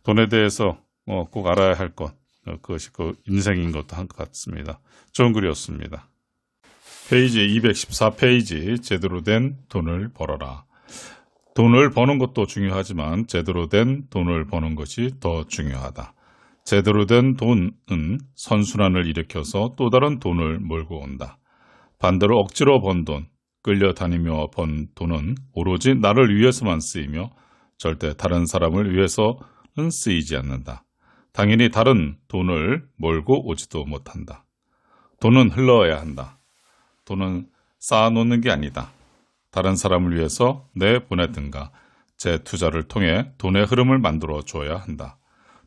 돈에 대해서 꼭 알아야 할 것, 그것이 그 인생인 것도 한 것 같습니다. 좋은 글이었습니다. 페이지 214페이지, 제대로 된 돈을 벌어라. 돈을 버는 것도 중요하지만 제대로 된 돈을 버는 것이 더 중요하다. 제대로 된 돈은 선순환을 일으켜서 또 다른 돈을 몰고 온다. 반대로 억지로 번 돈, 끌려다니며 번 돈은 오로지 나를 위해서만 쓰이며 절대 다른 사람을 위해서는 쓰이지 않는다. 당연히 다른 돈을 몰고 오지도 못한다. 돈은 흘러야 한다. 돈은 쌓아놓는 게 아니다. 다른 사람을 위해서 내보내든가 재투자를 통해 돈의 흐름을 만들어 줘야 한다.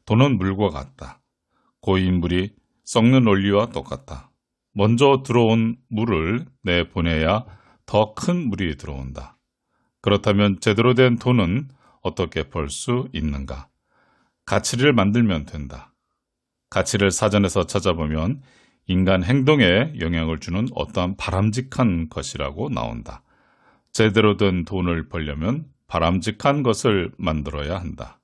돈은 물과 같다. 고인 물이 썩는 원리와 똑같다. 먼저 들어온 물을 내보내야 더 큰 물이 들어온다. 그렇다면 제대로 된 돈은 어떻게 벌 수 있는가? 가치를 만들면 된다. 가치를 사전에서 찾아보면 인간 행동에 영향을 주는 어떠한 바람직한 것이라고 나온다. 제대로 된 돈을 벌려면 바람직한 것을 만들어야 한다.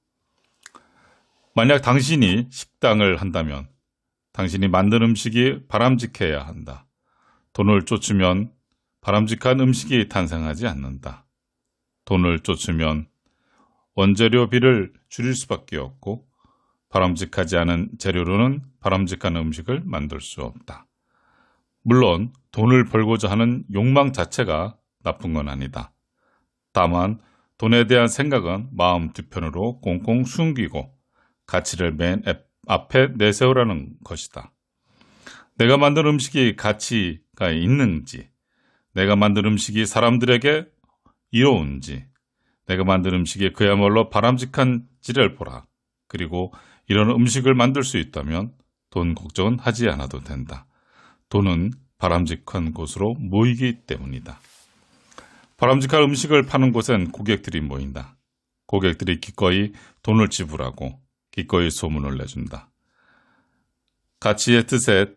만약 당신이 식당을 한다면 당신이 만든 음식이 바람직해야 한다. 돈을 쫓으면 바람직한 음식이 탄생하지 않는다. 돈을 쫓으면 원재료비를 줄일 수밖에 없고 바람직하지 않은 재료로는 바람직한 음식을 만들 수 없다. 물론 돈을 벌고자 하는 욕망 자체가 나쁜 건 아니다. 다만 돈에 대한 생각은 마음 뒤편으로 꽁꽁 숨기고 가치를 맨 앞에 내세우라는 것이다. 내가 만든 음식이 가치가 있는지, 내가 만든 음식이 사람들에게 이로운지, 내가 만든 음식이 그야말로 바람직한지를 보라. 그리고 이런 음식을 만들 수 있다면 돈 걱정은 하지 않아도 된다. 돈은 바람직한 곳으로 모이기 때문이다. 바람직한 음식을 파는 곳엔 고객들이 모인다. 고객들이 기꺼이 돈을 지불하고 기꺼이 소문을 내준다. 가치의 뜻에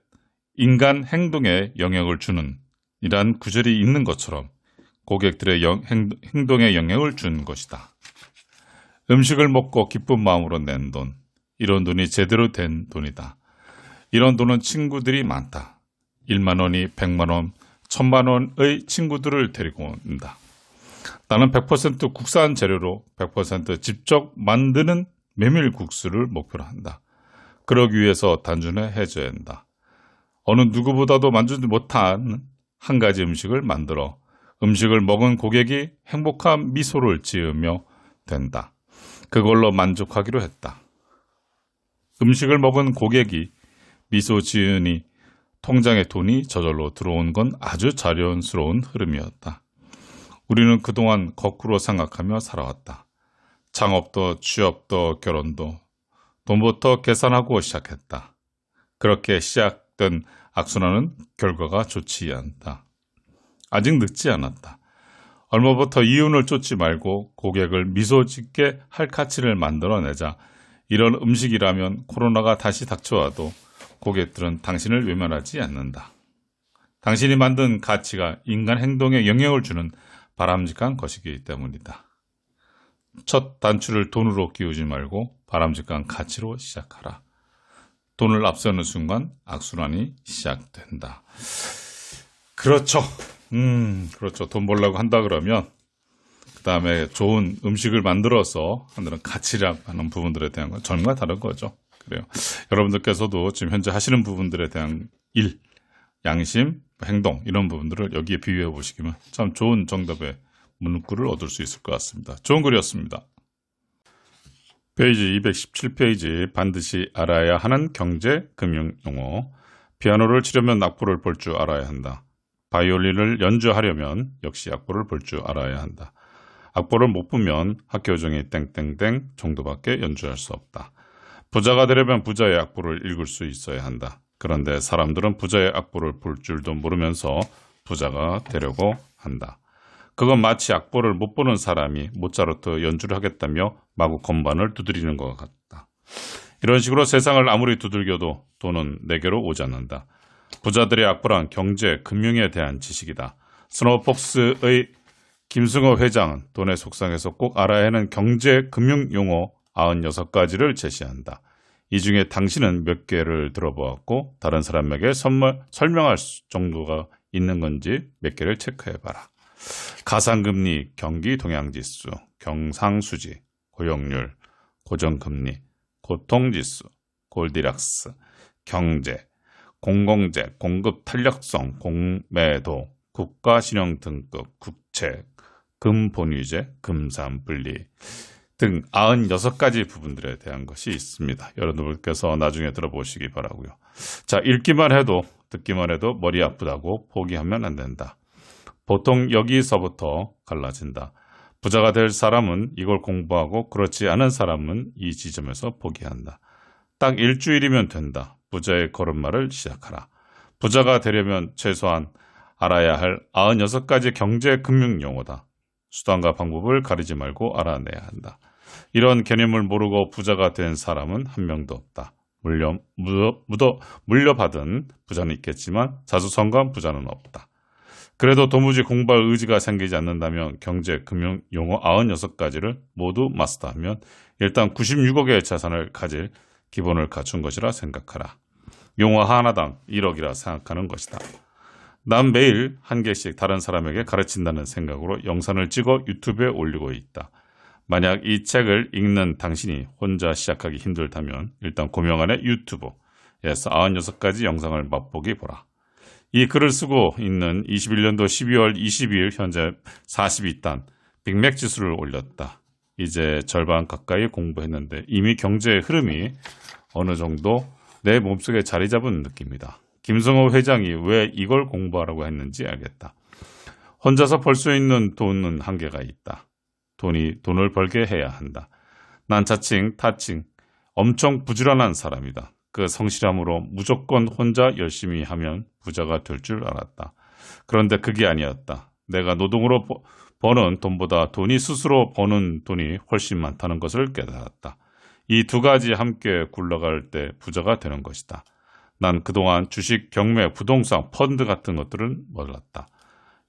인간 행동에 영향을 주는 이란 구절이 있는 것처럼 고객들의 행동에 영향을 준 것이다. 음식을 먹고 기쁜 마음으로 낸 돈, 이런 돈이 제대로 된 돈이다. 이런 돈은 친구들이 많다. 1만 원이 100만 원, 1000만 원의 친구들을 데리고 온다. 나는 100% 국산 재료로 100% 직접 만드는 메밀국수를 목표로 한다. 그러기 위해서 단순해져야 한다. 어느 누구보다도 만들지 못한 한 가지 음식을 만들어 음식을 먹은 고객이 행복한 미소를 지으며 된다. 그걸로 만족하기로 했다. 음식을 먹은 고객이 미소 지으니 통장에 돈이 저절로 들어온 건 아주 자연스러운 흐름이었다. 우리는 그동안 거꾸로 생각하며 살아왔다. 창업도 취업도 결혼도 돈부터 계산하고 시작했다. 그렇게 시작된 악순환은 결과가 좋지 않다. 아직 늦지 않았다. 얼마부터 이윤을 쫓지 말고 고객을 미소 짓게 할 가치를 만들어내자. 이런 음식이라면 코로나가 다시 닥쳐와도 고객들은 당신을 외면하지 않는다. 당신이 만든 가치가 인간 행동에 영향을 주는 바람직한 것이기 때문이다. 첫 단추를 돈으로 끼우지 말고 바람직한 가치로 시작하라. 돈을 앞세우는 순간 악순환이 시작된다. 그렇죠. 그렇죠. 돈 벌려고 한다 그러면 그 다음에 좋은 음식을 만들어서 하는 가치라는 부분들에 대한 건 전과 다른 거죠. 그래요. 여러분들께서도 지금 현재 하시는 부분들에 대한 일, 양심, 행동 이런 부분들을 여기에 비유해 보시면 참 좋은 정답의 문구를 얻을 수 있을 것 같습니다. 좋은 글이었습니다. 페이지 217페이지 반드시 알아야 하는 경제, 금융 용어. 피아노를 치려면 악보를 볼 줄 알아야 한다. 바이올린을 연주하려면 역시 악보를 볼 줄 알아야 한다. 악보를 못 보면 학교 종이 땡땡땡 정도밖에 연주할 수 없다. 부자가 되려면 부자의 악보를 읽을 수 있어야 한다. 그런데 사람들은 부자의 악보를 볼 줄도 모르면서 부자가 되려고 한다. 그건 마치 악보를 못 보는 사람이 모차르트 연주를 하겠다며 마구 건반을 두드리는 것 같다. 이런 식으로 세상을 아무리 두들겨도 돈은 내게로 오지 않는다. 부자들의 악보란 경제, 금융에 대한 지식이다. 스노우폭스의 김승호 회장은 돈의 속성에서 꼭 알아야 하는 경제, 금융 용어 96가지를 제시한다. 이 중에 당신은 몇 개를 들어보았고 다른 사람에게 설명할 정도가 있는 건지 몇 개를 체크해봐라. 가상금리, 경기동향지수, 경상수지, 고용률, 고정금리, 고통지수, 골디락스, 경제, 공공재, 공급 탄력성, 공매도, 국가신용 등급, 국채, 금본위제, 금산분리 등 96가지 부분들에 대한 것이 있습니다. 여러분들께서 나중에 들어보시기 바라고요. 자, 읽기만 해도 듣기만 해도 머리 아프다고 포기하면 안 된다. 보통 여기서부터 갈라진다. 부자가 될 사람은 이걸 공부하고 그렇지 않은 사람은 이 지점에서 포기한다. 딱 일주일이면 된다. 부자의 걸음마를 시작하라. 부자가 되려면 최소한 알아야 할 96가지 경제 금융 용어다. 수단과 방법을 가리지 말고 알아내야 한다. 이런 개념을 모르고 부자가 된 사람은 한 명도 없다. 물려받은 부자는 있겠지만 자수성가한 부자는 없다. 그래도 도무지 공부할 의지가 생기지 않는다면 경제, 금융, 용어 96가지를 모두 마스터하면 일단 96억의 자산을 가질 기본을 갖춘 것이라 생각하라. 용어 하나당 1억이라 생각하는 것이다. 난 매일 한 개씩 다른 사람에게 가르친다는 생각으로 영상을 찍어 유튜브에 올리고 있다. 만약 이 책을 읽는 당신이 혼자 시작하기 힘들다면 일단 고명환의 유튜브에서 96가지 영상을 맛보기 보라. 이 글을 쓰고 있는 21년도 12월 22일 현재 42단 빅맥 지수를 올렸다. 이제 절반 가까이 공부했는데 이미 경제의 흐름이 어느 정도 내 몸속에 자리 잡은 느낌이다. 김성호 회장이 왜 이걸 공부하라고 했는지 알겠다. 혼자서 벌 수 있는 돈은 한계가 있다. 돈을 벌게 해야 한다. 난 자칭 타칭 엄청 부지런한 사람이다. 그 성실함으로 무조건 혼자 열심히 하면 부자가 될 줄 알았다. 그런데 그게 아니었다. 내가 노동으로 버는 돈보다 돈이 스스로 버는 돈이 훨씬 많다는 것을 깨달았다. 이 두 가지 함께 굴러갈 때 부자가 되는 것이다. 난 그동안 주식, 경매, 부동산, 펀드 같은 것들은 몰랐다.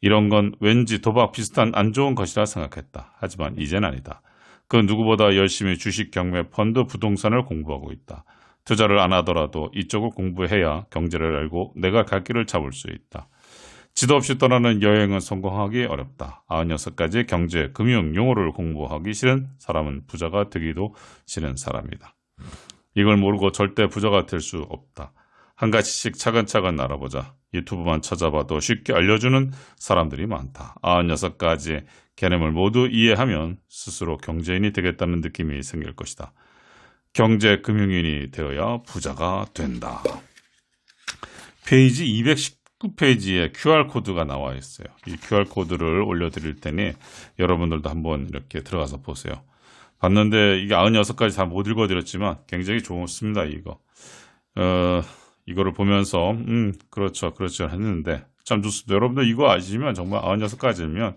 이런 건 왠지 도박 비슷한 안 좋은 것이라 생각했다. 하지만 이젠 아니다. 그 누구보다 열심히 주식, 경매, 펀드, 부동산을 공부하고 있다. 투자를 안 하더라도 이쪽을 공부해야 경제를 알고 내가 갈 길을 잡을 수 있다. 지도 없이 떠나는 여행은 성공하기 어렵다. 96가지 경제, 금융, 용어를 공부하기 싫은 사람은 부자가 되기도 싫은 사람이다. 이걸 모르고 절대 부자가 될 수 없다. 한 가지씩 차근차근 알아보자. 유튜브만 찾아봐도 쉽게 알려주는 사람들이 많다. 96가지 개념을 모두 이해하면 스스로 경제인이 되겠다는 느낌이 생길 것이다. 경제 금융인이 되어야 부자가 된다. 페이지 219페이지에 QR코드가 나와 있어요. 이 QR코드를 올려드릴 테니 여러분들도 한번 이렇게 들어가서 보세요. 봤는데 이게 96가지 다 못 읽어드렸지만 굉장히 좋습니다. 이거를 보면서 그렇죠 했는데 참 좋습니다. 여러분들 이거 아시면 정말 96가지면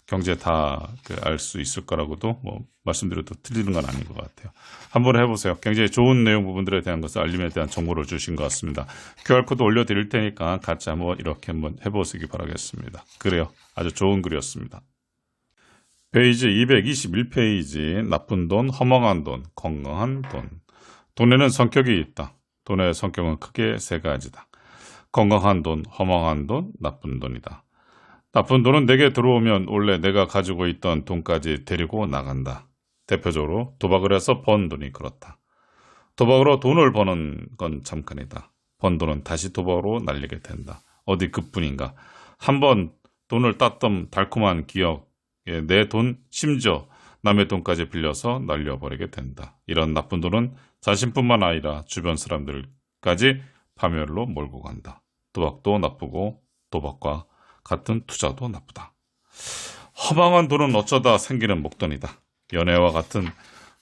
경제 다 알 수 있을 거라고도 말씀드려도 틀리는 건 아닌 것 같아요. 한번 해보세요. 굉장히 좋은 내용 부분들에 대한 것을 알림에 대한 정보를 주신 것 같습니다. QR코드 올려드릴 테니까 같이 한번 이렇게 한번 해보시기 바라겠습니다. 그래요. 아주 좋은 글이었습니다. 페이지 221페이지 나쁜 돈, 허망한 돈, 건강한 돈. 돈에는 성격이 있다. 돈의 성격은 크게 세 가지다. 건강한 돈, 허망한 돈, 나쁜 돈이다. 나쁜 돈은 내게 들어오면 원래 내가 가지고 있던 돈까지 데리고 나간다. 대표적으로 도박을 해서 번 돈이 그렇다. 도박으로 돈을 버는 건 잠깐이다. 번 돈은 다시 도박으로 날리게 된다. 어디 그뿐인가. 한번 돈을 땄던 달콤한 기억에 내 돈, 심지어 남의 돈까지 빌려서 날려버리게 된다. 이런 나쁜 돈은 자신뿐만 아니라 주변 사람들까지 파멸로 몰고 간다. 도박도 나쁘고 도박과 같은 투자도 나쁘다. 허망한 돈은 어쩌다 생기는 목돈이다. 연애와 같은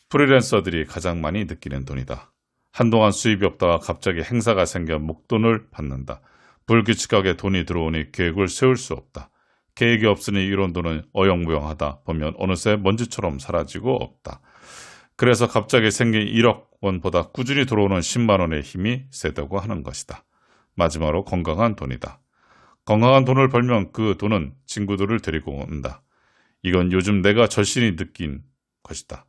프리랜서들이 가장 많이 느끼는 돈이다. 한동안 수입이 없다가 갑자기 행사가 생겨 목돈을 받는다. 불규칙하게 돈이 들어오니 계획을 세울 수 없다. 계획이 없으니 이런 돈은 어영부영하다 보면 어느새 먼지처럼 사라지고 없다. 그래서 갑자기 생긴 1억 원보다 꾸준히 들어오는 10만 원의 힘이 세다고 하는 것이다. 마지막으로 건강한 돈이다. 건강한 돈을 벌면 그 돈은 친구들을 데리고 온다. 이건 요즘 내가 절실히 느낀 것이다.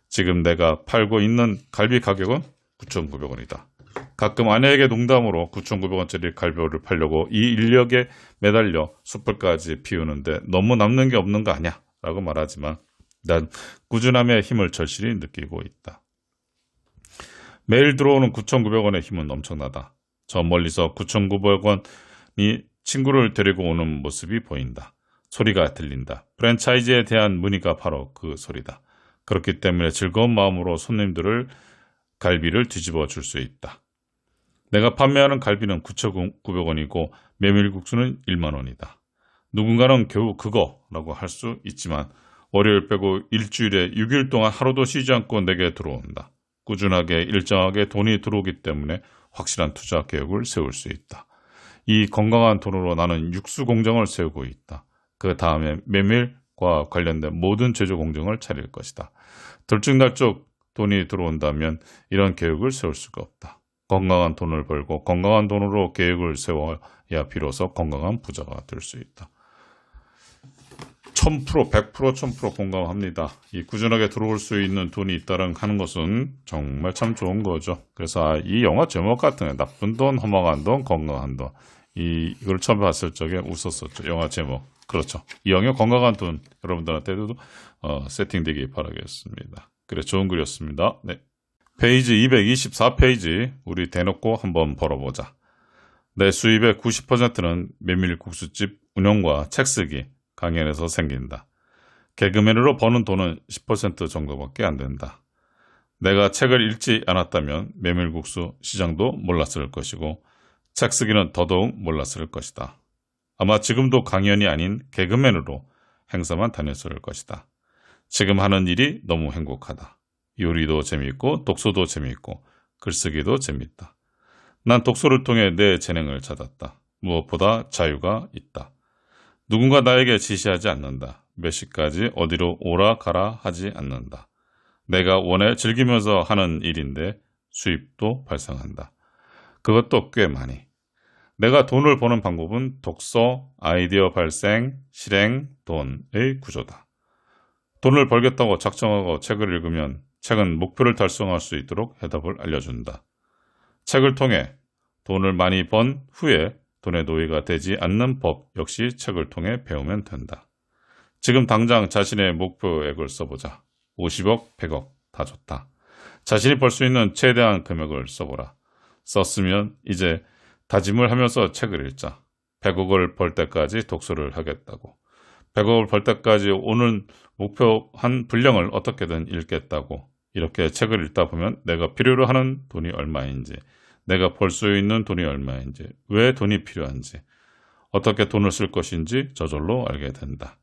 지금 내가 팔고 있는 갈비 가격은 9,900원이다. 가끔 아내에게 농담으로 9,900원짜리 갈비를 팔려고 이 인력에 매달려 숯불까지 피우는데 너무 남는 게 없는 거 아니야? 라고 말하지만 난 꾸준함의 힘을 절실히 느끼고 있다. 매일 들어오는 9,900원의 힘은 엄청나다. 저 멀리서 9,900원이 친구를 데리고 오는 모습이 보인다. 소리가 들린다. 프랜차이즈에 대한 문의가 바로 그 소리다. 그렇기 때문에 즐거운 마음으로 손님들을 갈비를 뒤집어 줄 수 있다. 내가 판매하는 갈비는 9,900원이고 메밀국수는 1만 원이다. 누군가는 겨우 그거라고 할 수 있지만 월요일 빼고 일주일에 6일 동안 하루도 쉬지 않고 내게 들어온다. 꾸준하게 일정하게 돈이 들어오기 때문에 확실한 투자 계획을 세울 수 있다. 이 건강한 돈으로 나는 육수 공장을 세우고 있다. 그 다음에 메밀과 관련된 모든 제조 공장을 차릴 것이다. 들쭉날쭉 돈이 들어온다면 이런 계획을 세울 수가 없다. 건강한 돈을 벌고 건강한 돈으로 계획을 세워야 비로소 건강한 부자가 될 수 있다. 1000%, 100%, 1000% 공감합니다. 이 꾸준하게 들어올 수 있는 돈이 있다는 하는 것은 정말 참 좋은 거죠. 그래서 이 영화 제목 같은 나쁜 돈, 허망한 돈, 건강한 돈 이걸 처음 봤을 적에 웃었었죠. 영화 제목. 그렇죠. 이왕이면 건강한 돈 여러분들한테도 세팅되기 바라겠습니다. 그래, 좋은 글이었습니다. 네. 페이지 224페이지 우리 대놓고 한번 벌어보자. 내 수입의 90%는 메밀국수집 운영과 책 쓰기, 강연에서 생긴다. 개그맨으로 버는 돈은 10% 정도밖에 안 된다. 내가 책을 읽지 않았다면 메밀국수 시장도 몰랐을 것이고 책 쓰기는 더더욱 몰랐을 것이다. 아마 지금도 강연이 아닌 개그맨으로 행사만 다녔을 것이다. 지금 하는 일이 너무 행복하다. 요리도 재미있고 독서도 재미있고 글쓰기도 재미있다. 난 독서를 통해 내 재능을 찾았다. 무엇보다 자유가 있다. 누군가 나에게 지시하지 않는다. 몇 시까지 어디로 오라 가라 하지 않는다. 내가 원해 즐기면서 하는 일인데 수입도 발생한다. 그것도 꽤 많이. 내가 돈을 버는 방법은 독서, 아이디어 발생, 실행, 돈의 구조다. 돈을 벌겠다고 작정하고 책을 읽으면 책은 목표를 달성할 수 있도록 해답을 알려준다. 책을 통해 돈을 많이 번 후에 돈의 노예가 되지 않는 법 역시 책을 통해 배우면 된다. 지금 당장 자신의 목표액을 써보자. 50억, 100억 다 좋다. 자신이 벌 수 있는 최대한 금액을 써보라. 썼으면 이제 다짐을 하면서 책을 읽자. 100억을 벌 때까지 독서를 하겠다고. 100억을 벌 때까지 오늘 목표한 분량을 어떻게든 읽겠다고. 이렇게 책을 읽다 보면 내가 필요로 하는 돈이 얼마인지, 내가 벌 수 있는 돈이 얼마인지, 왜 돈이 필요한지, 어떻게 돈을 쓸 것인지 저절로 알게 된다.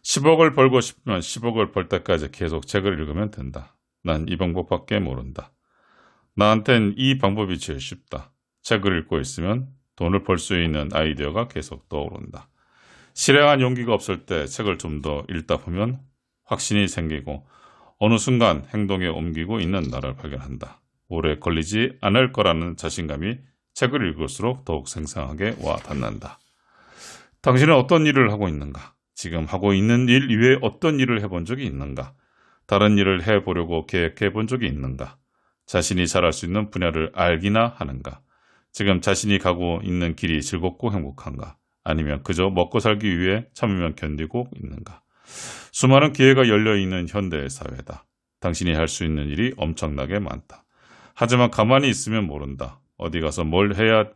10억을 벌고 싶으면 10억을 벌 때까지 계속 책을 읽으면 된다. 난 이 방법밖에 모른다. 나한텐 이 방법이 제일 쉽다. 책을 읽고 있으면 돈을 벌 수 있는 아이디어가 계속 떠오른다. 실행한 용기가 없을 때 책을 좀 더 읽다 보면 확신이 생기고 어느 순간 행동에 옮기고 있는 나를 발견한다. 오래 걸리지 않을 거라는 자신감이 책을 읽을수록 더욱 생생하게 와 닿는다. 당신은 어떤 일을 하고 있는가? 지금 하고 있는 일 이외에 어떤 일을 해본 적이 있는가? 다른 일을 해보려고 계획해 본 적이 있는가? 자신이 잘할 수 있는 분야를 알기나 하는가? 지금 자신이 가고 있는 길이 즐겁고 행복한가? 아니면 그저 먹고 살기 위해 참으면 견디고 있는가? 수많은 기회가 열려있는 현대의 사회다. 당신이 할 수 있는 일이 엄청나게 많다. 하지만 가만히 있으면 모른다. 어디 가서 뭘 해야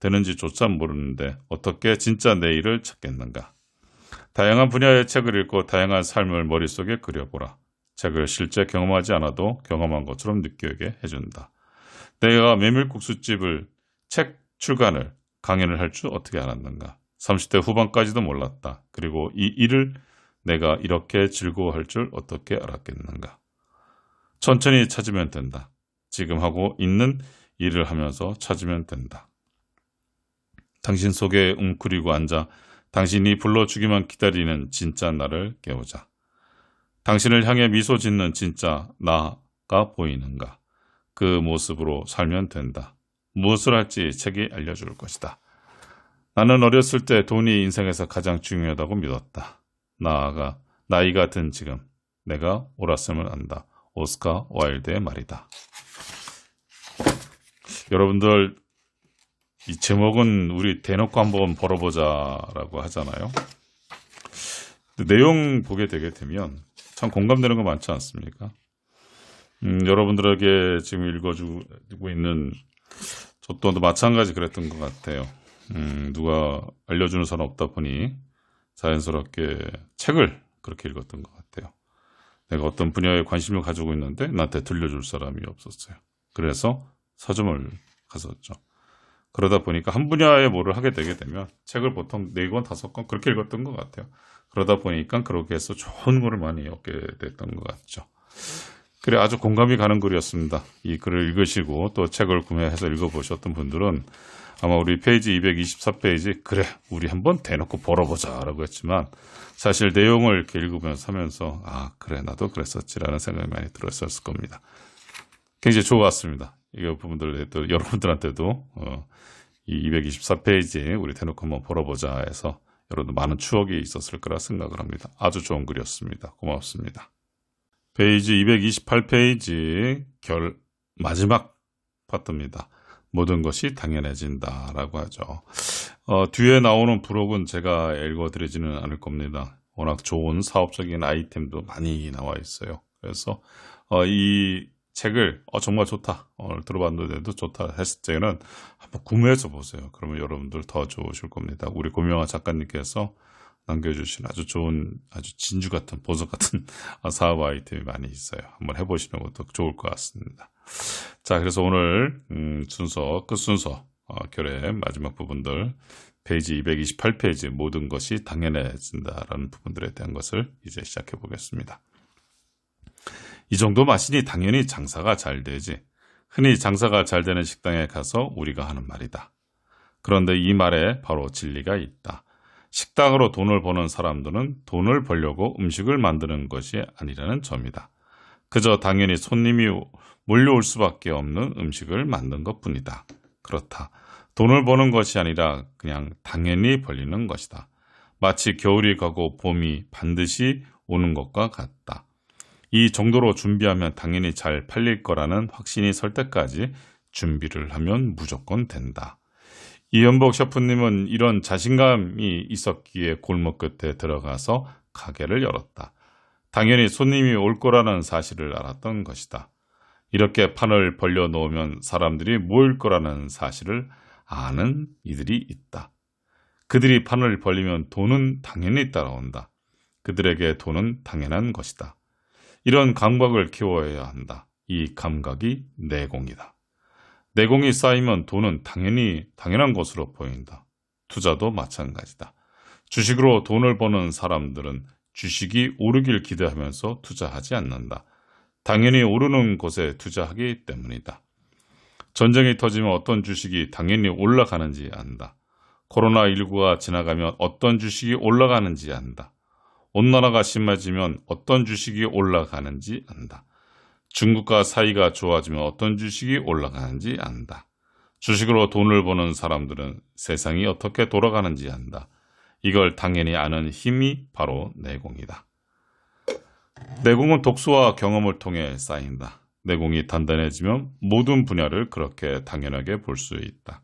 되는지조차 모르는데 어떻게 진짜 내 일을 찾겠는가? 다양한 분야의 책을 읽고 다양한 삶을 머릿속에 그려보라. 책을 실제 경험하지 않아도 경험한 것처럼 느끼게 해준다. 내가 메밀국수집을 책 출간을 강연을 할 줄 어떻게 알았는가? 30대 후반까지도 몰랐다. 그리고 이 일을 내가 이렇게 즐거워할 줄 어떻게 알았겠는가? 천천히 찾으면 된다. 지금 하고 있는 일을 하면서 찾으면 된다. 당신 속에 웅크리고 앉아 당신이 불러주기만 기다리는 진짜 나를 깨우자. 당신을 향해 미소 짓는 진짜 나가 보이는가? 그 모습으로 살면 된다. 무엇을 할지 책이 알려줄 것이다. 나는 어렸을 때 돈이 인생에서 가장 중요하다고 믿었다. 나이가 든 지금 내가 옳았음을 안다. 오스카 와일드의 말이다. 여러분들 이 제목은 우리 대놓고 한번 벌어보자라고 하잖아요. 내용 보게 되게 되면 참 공감되는 거 많지 않습니까? 여러분들에게 지금 읽어주고 있는 저 또한 마찬가지 그랬던 것 같아요. 누가 알려주는 사람 없다 보니 자연스럽게 책을 그렇게 읽었던 것 같아요. 내가 어떤 분야에 관심을 가지고 있는데 나한테 들려줄 사람이 없었어요. 그래서 서점을 갔었죠. 그러다 보니까 한 분야에 뭐를 하게 되게 되면 책을 보통 4권, 5권 그렇게 읽었던 것 같아요. 그러다 보니까 그렇게 해서 좋은 거를 많이 얻게 됐던 것 같죠. 그래, 아주 공감이 가는 글이었습니다. 이 글을 읽으시고 또 책을 구매해서 읽어보셨던 분들은 아마 우리 페이지 224페이지 그래 우리 한번 대놓고 벌어보자 라고 했지만 사실 내용을 이렇게 읽으면서 하면서 아 그래 나도 그랬었지라는 생각이 많이 들었을 겁니다. 굉장히 좋았습니다. 이 부분들도 여러분들한테도 이 224페이지 우리 대놓고 한번 벌어보자 해서 여러분들 많은 추억이 있었을 거라 생각을 합니다. 아주 좋은 글이었습니다. 고맙습니다. 페이지 228페이지 마지막 파트입니다. 모든 것이 당연해진다라고 하죠. 뒤에 나오는 부록은 제가 읽어드리지는 않을 겁니다. 워낙 좋은 사업적인 아이템도 많이 나와 있어요. 그래서 이 책을 정말 좋다, 들어봤는데도 좋다 했을 때는 한번 구매해서 보세요. 그러면 여러분들 더 좋으실 겁니다. 우리 고명아 작가님께서 남겨주신 아주 좋은, 아주 진주 같은, 보석 같은 사업 아이템이 많이 있어요. 한번 해보시는 것도 좋을 것 같습니다. 자, 그래서 오늘 순서, 끝 순서 결의 마지막 부분들, 페이지 228페이지 모든 것이 당연해진다라는 부분들에 대한 것을 이제 시작해 보겠습니다. 이 정도 맛이니 당연히 장사가 잘 되지. 흔히 장사가 잘 되는 식당에 가서 우리가 하는 말이다. 그런데 이 말에 바로 진리가 있다. 식당으로 돈을 버는 사람들은 돈을 벌려고 음식을 만드는 것이 아니라는 점이다. 그저 당연히 손님이 몰려올 수밖에 없는 음식을 만든 것뿐이다. 그렇다. 돈을 버는 것이 아니라 그냥 당연히 벌리는 것이다. 마치 겨울이 가고 봄이 반드시 오는 것과 같다. 이 정도로 준비하면 당연히 잘 팔릴 거라는 확신이 설 때까지 준비를 하면 무조건 된다. 이현복 셰프님은 이런 자신감이 있었기에 골목 끝에 들어가서 가게를 열었다. 당연히 손님이 올 거라는 사실을 알았던 것이다. 이렇게 판을 벌려 놓으면 사람들이 모일 거라는 사실을 아는 이들이 있다. 그들이 판을 벌리면 돈은 당연히 따라온다. 그들에게 돈은 당연한 것이다. 이런 감각을 키워야 한다. 이 감각이 내공이다. 내공이 쌓이면 돈은 당연한 것으로 보인다. 투자도 마찬가지다. 주식으로 돈을 버는 사람들은 주식이 오르길 기대하면서 투자하지 않는다. 당연히 오르는 곳에 투자하기 때문이다. 전쟁이 터지면 어떤 주식이 당연히 올라가는지 안다. 코로나19가 지나가면 어떤 주식이 올라가는지 안다. 온난화가 심해지면 어떤 주식이 올라가는지 안다. 중국과 사이가 좋아지면 어떤 주식이 올라가는지 안다. 주식으로 돈을 버는 사람들은 세상이 어떻게 돌아가는지 안다. 이걸 당연히 아는 힘이 바로 내공이다. 내공은 독서와 경험을 통해 쌓인다. 내공이 단단해지면 모든 분야를 그렇게 당연하게 볼 수 있다.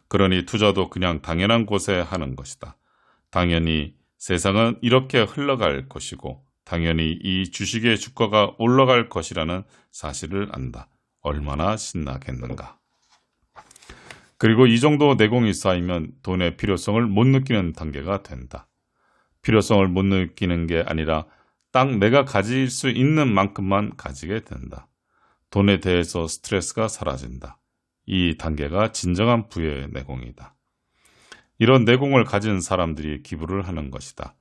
그러니 투자도 그냥 당연한 곳에 하는 것이다. 당연히 세상은 이렇게 흘러갈 것이고 당연히 이 주식의 주가가 올라갈 것이라는 사실을 안다. 얼마나 신나겠는가. 그리고 이 정도 내공이 쌓이면 돈의 필요성을 못 느끼는 단계가 된다. 필요성을 못 느끼는 게 아니라 딱 내가 가질 수 있는 만큼만 가지게 된다. 돈에 대해서 스트레스가 사라진다. 이 단계가 진정한 부의 내공이다. 이런 내공을 가진 사람들이 기부를 하는 것이다.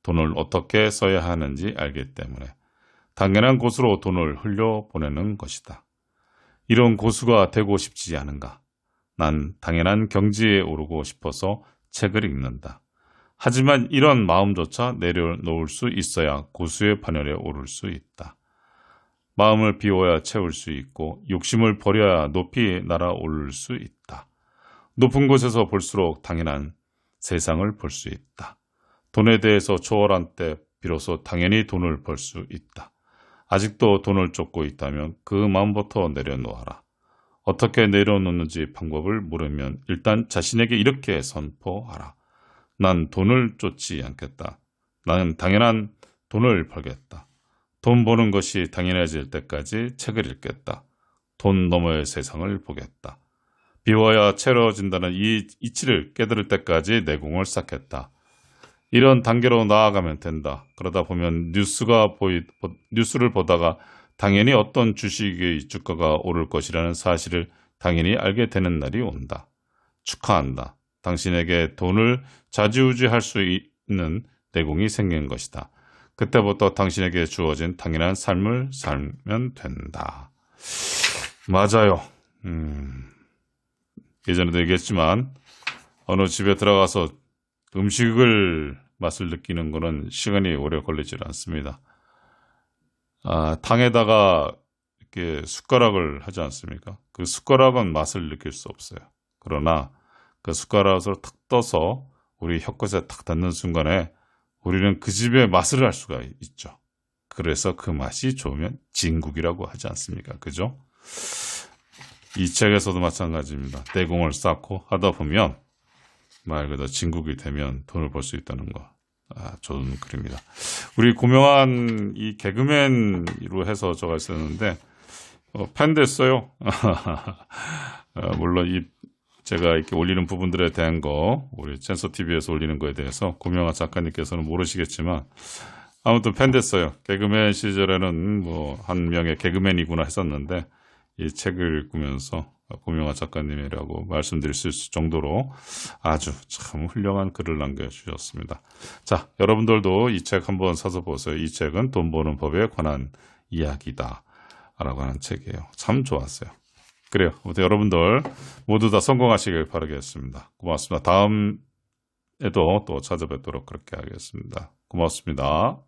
돈을 어떻게 써야 하는지 알기 때문에 당연한 곳으로 돈을 흘려보내는 것이다. 이런 고수가 되고 싶지 않은가? 난 당연한 경지에 오르고 싶어서 책을 읽는다. 하지만 이런 마음조차 내려놓을 수 있어야 고수의 반열에 오를 수 있다. 마음을 비워야 채울 수 있고 욕심을 버려야 높이 날아오를 수 있다. 높은 곳에서 볼수록 당연한 세상을 볼 수 있다. 돈에 대해서 초월한 때 비로소 당연히 돈을 벌 수 있다. 아직도 돈을 쫓고 있다면 그 마음부터 내려놓아라. 어떻게 내려놓는지 방법을 모르면 일단 자신에게 이렇게 선포하라. 난 돈을 쫓지 않겠다. 나는 당연한 돈을 벌겠다. 돈 버는 것이 당연해질 때까지 책을 읽겠다. 돈 너머의 세상을 보겠다. 비워야 채워진다는 이 이치를 깨달을 때까지 내공을 쌓겠다. 이런 단계로 나아가면 된다. 그러다 보면 뉴스를 보다가 당연히 어떤 주식의 주가가 오를 것이라는 사실을 당연히 알게 되는 날이 온다. 축하한다. 당신에게 돈을 좌지우지할 수 있는 내공이 생긴 것이다. 그때부터 당신에게 주어진 당연한 삶을 살면 된다. 맞아요. 예전에도 얘기했지만 어느 집에 들어가서 음식을 맛을 느끼는 것은 시간이 오래 걸리지 않습니다. 탕에다가 이렇게 숟가락을 하지 않습니까? 그 숟가락은 맛을 느낄 수 없어요. 그러나 그 숟가락으로 탁 떠서 우리 혀끝에 탁 닿는 순간에 우리는 그 집의 맛을 알 수가 있죠. 그래서 그 맛이 좋으면 진국이라고 하지 않습니까? 그죠? 이 책에서도 마찬가지입니다. 내공을 쌓고 하다 보면 말 그대로 진국이 되면 돈을 벌 수 있다는 거. 좋은 글입니다. 우리 고명한 이 개그맨으로 해서 저가 있었는데 팬 됐어요. 물론 제가 이렇게 올리는 부분들에 대한 거 우리 젠서 TV에서 올리는 거에 대해서 고명한 작가님께서는 모르시겠지만 아무튼 팬 됐어요. 개그맨 시절에는 뭐 한 명의 개그맨이구나 했었는데 이 책을 읽으면서 고명한 작가님이라고 말씀드릴 수 있을 정도로 아주 참 훌륭한 글을 남겨주셨습니다. 자, 여러분들도 이 책 한번 사서 보세요. 이 책은 돈 버는 법에 관한 이야기다 라고 하는 책이에요. 참 좋았어요. 그래요. 아무튼 여러분들 모두 다 성공하시길 바라겠습니다. 고맙습니다. 다음에도 또 찾아뵙도록 그렇게 하겠습니다. 고맙습니다.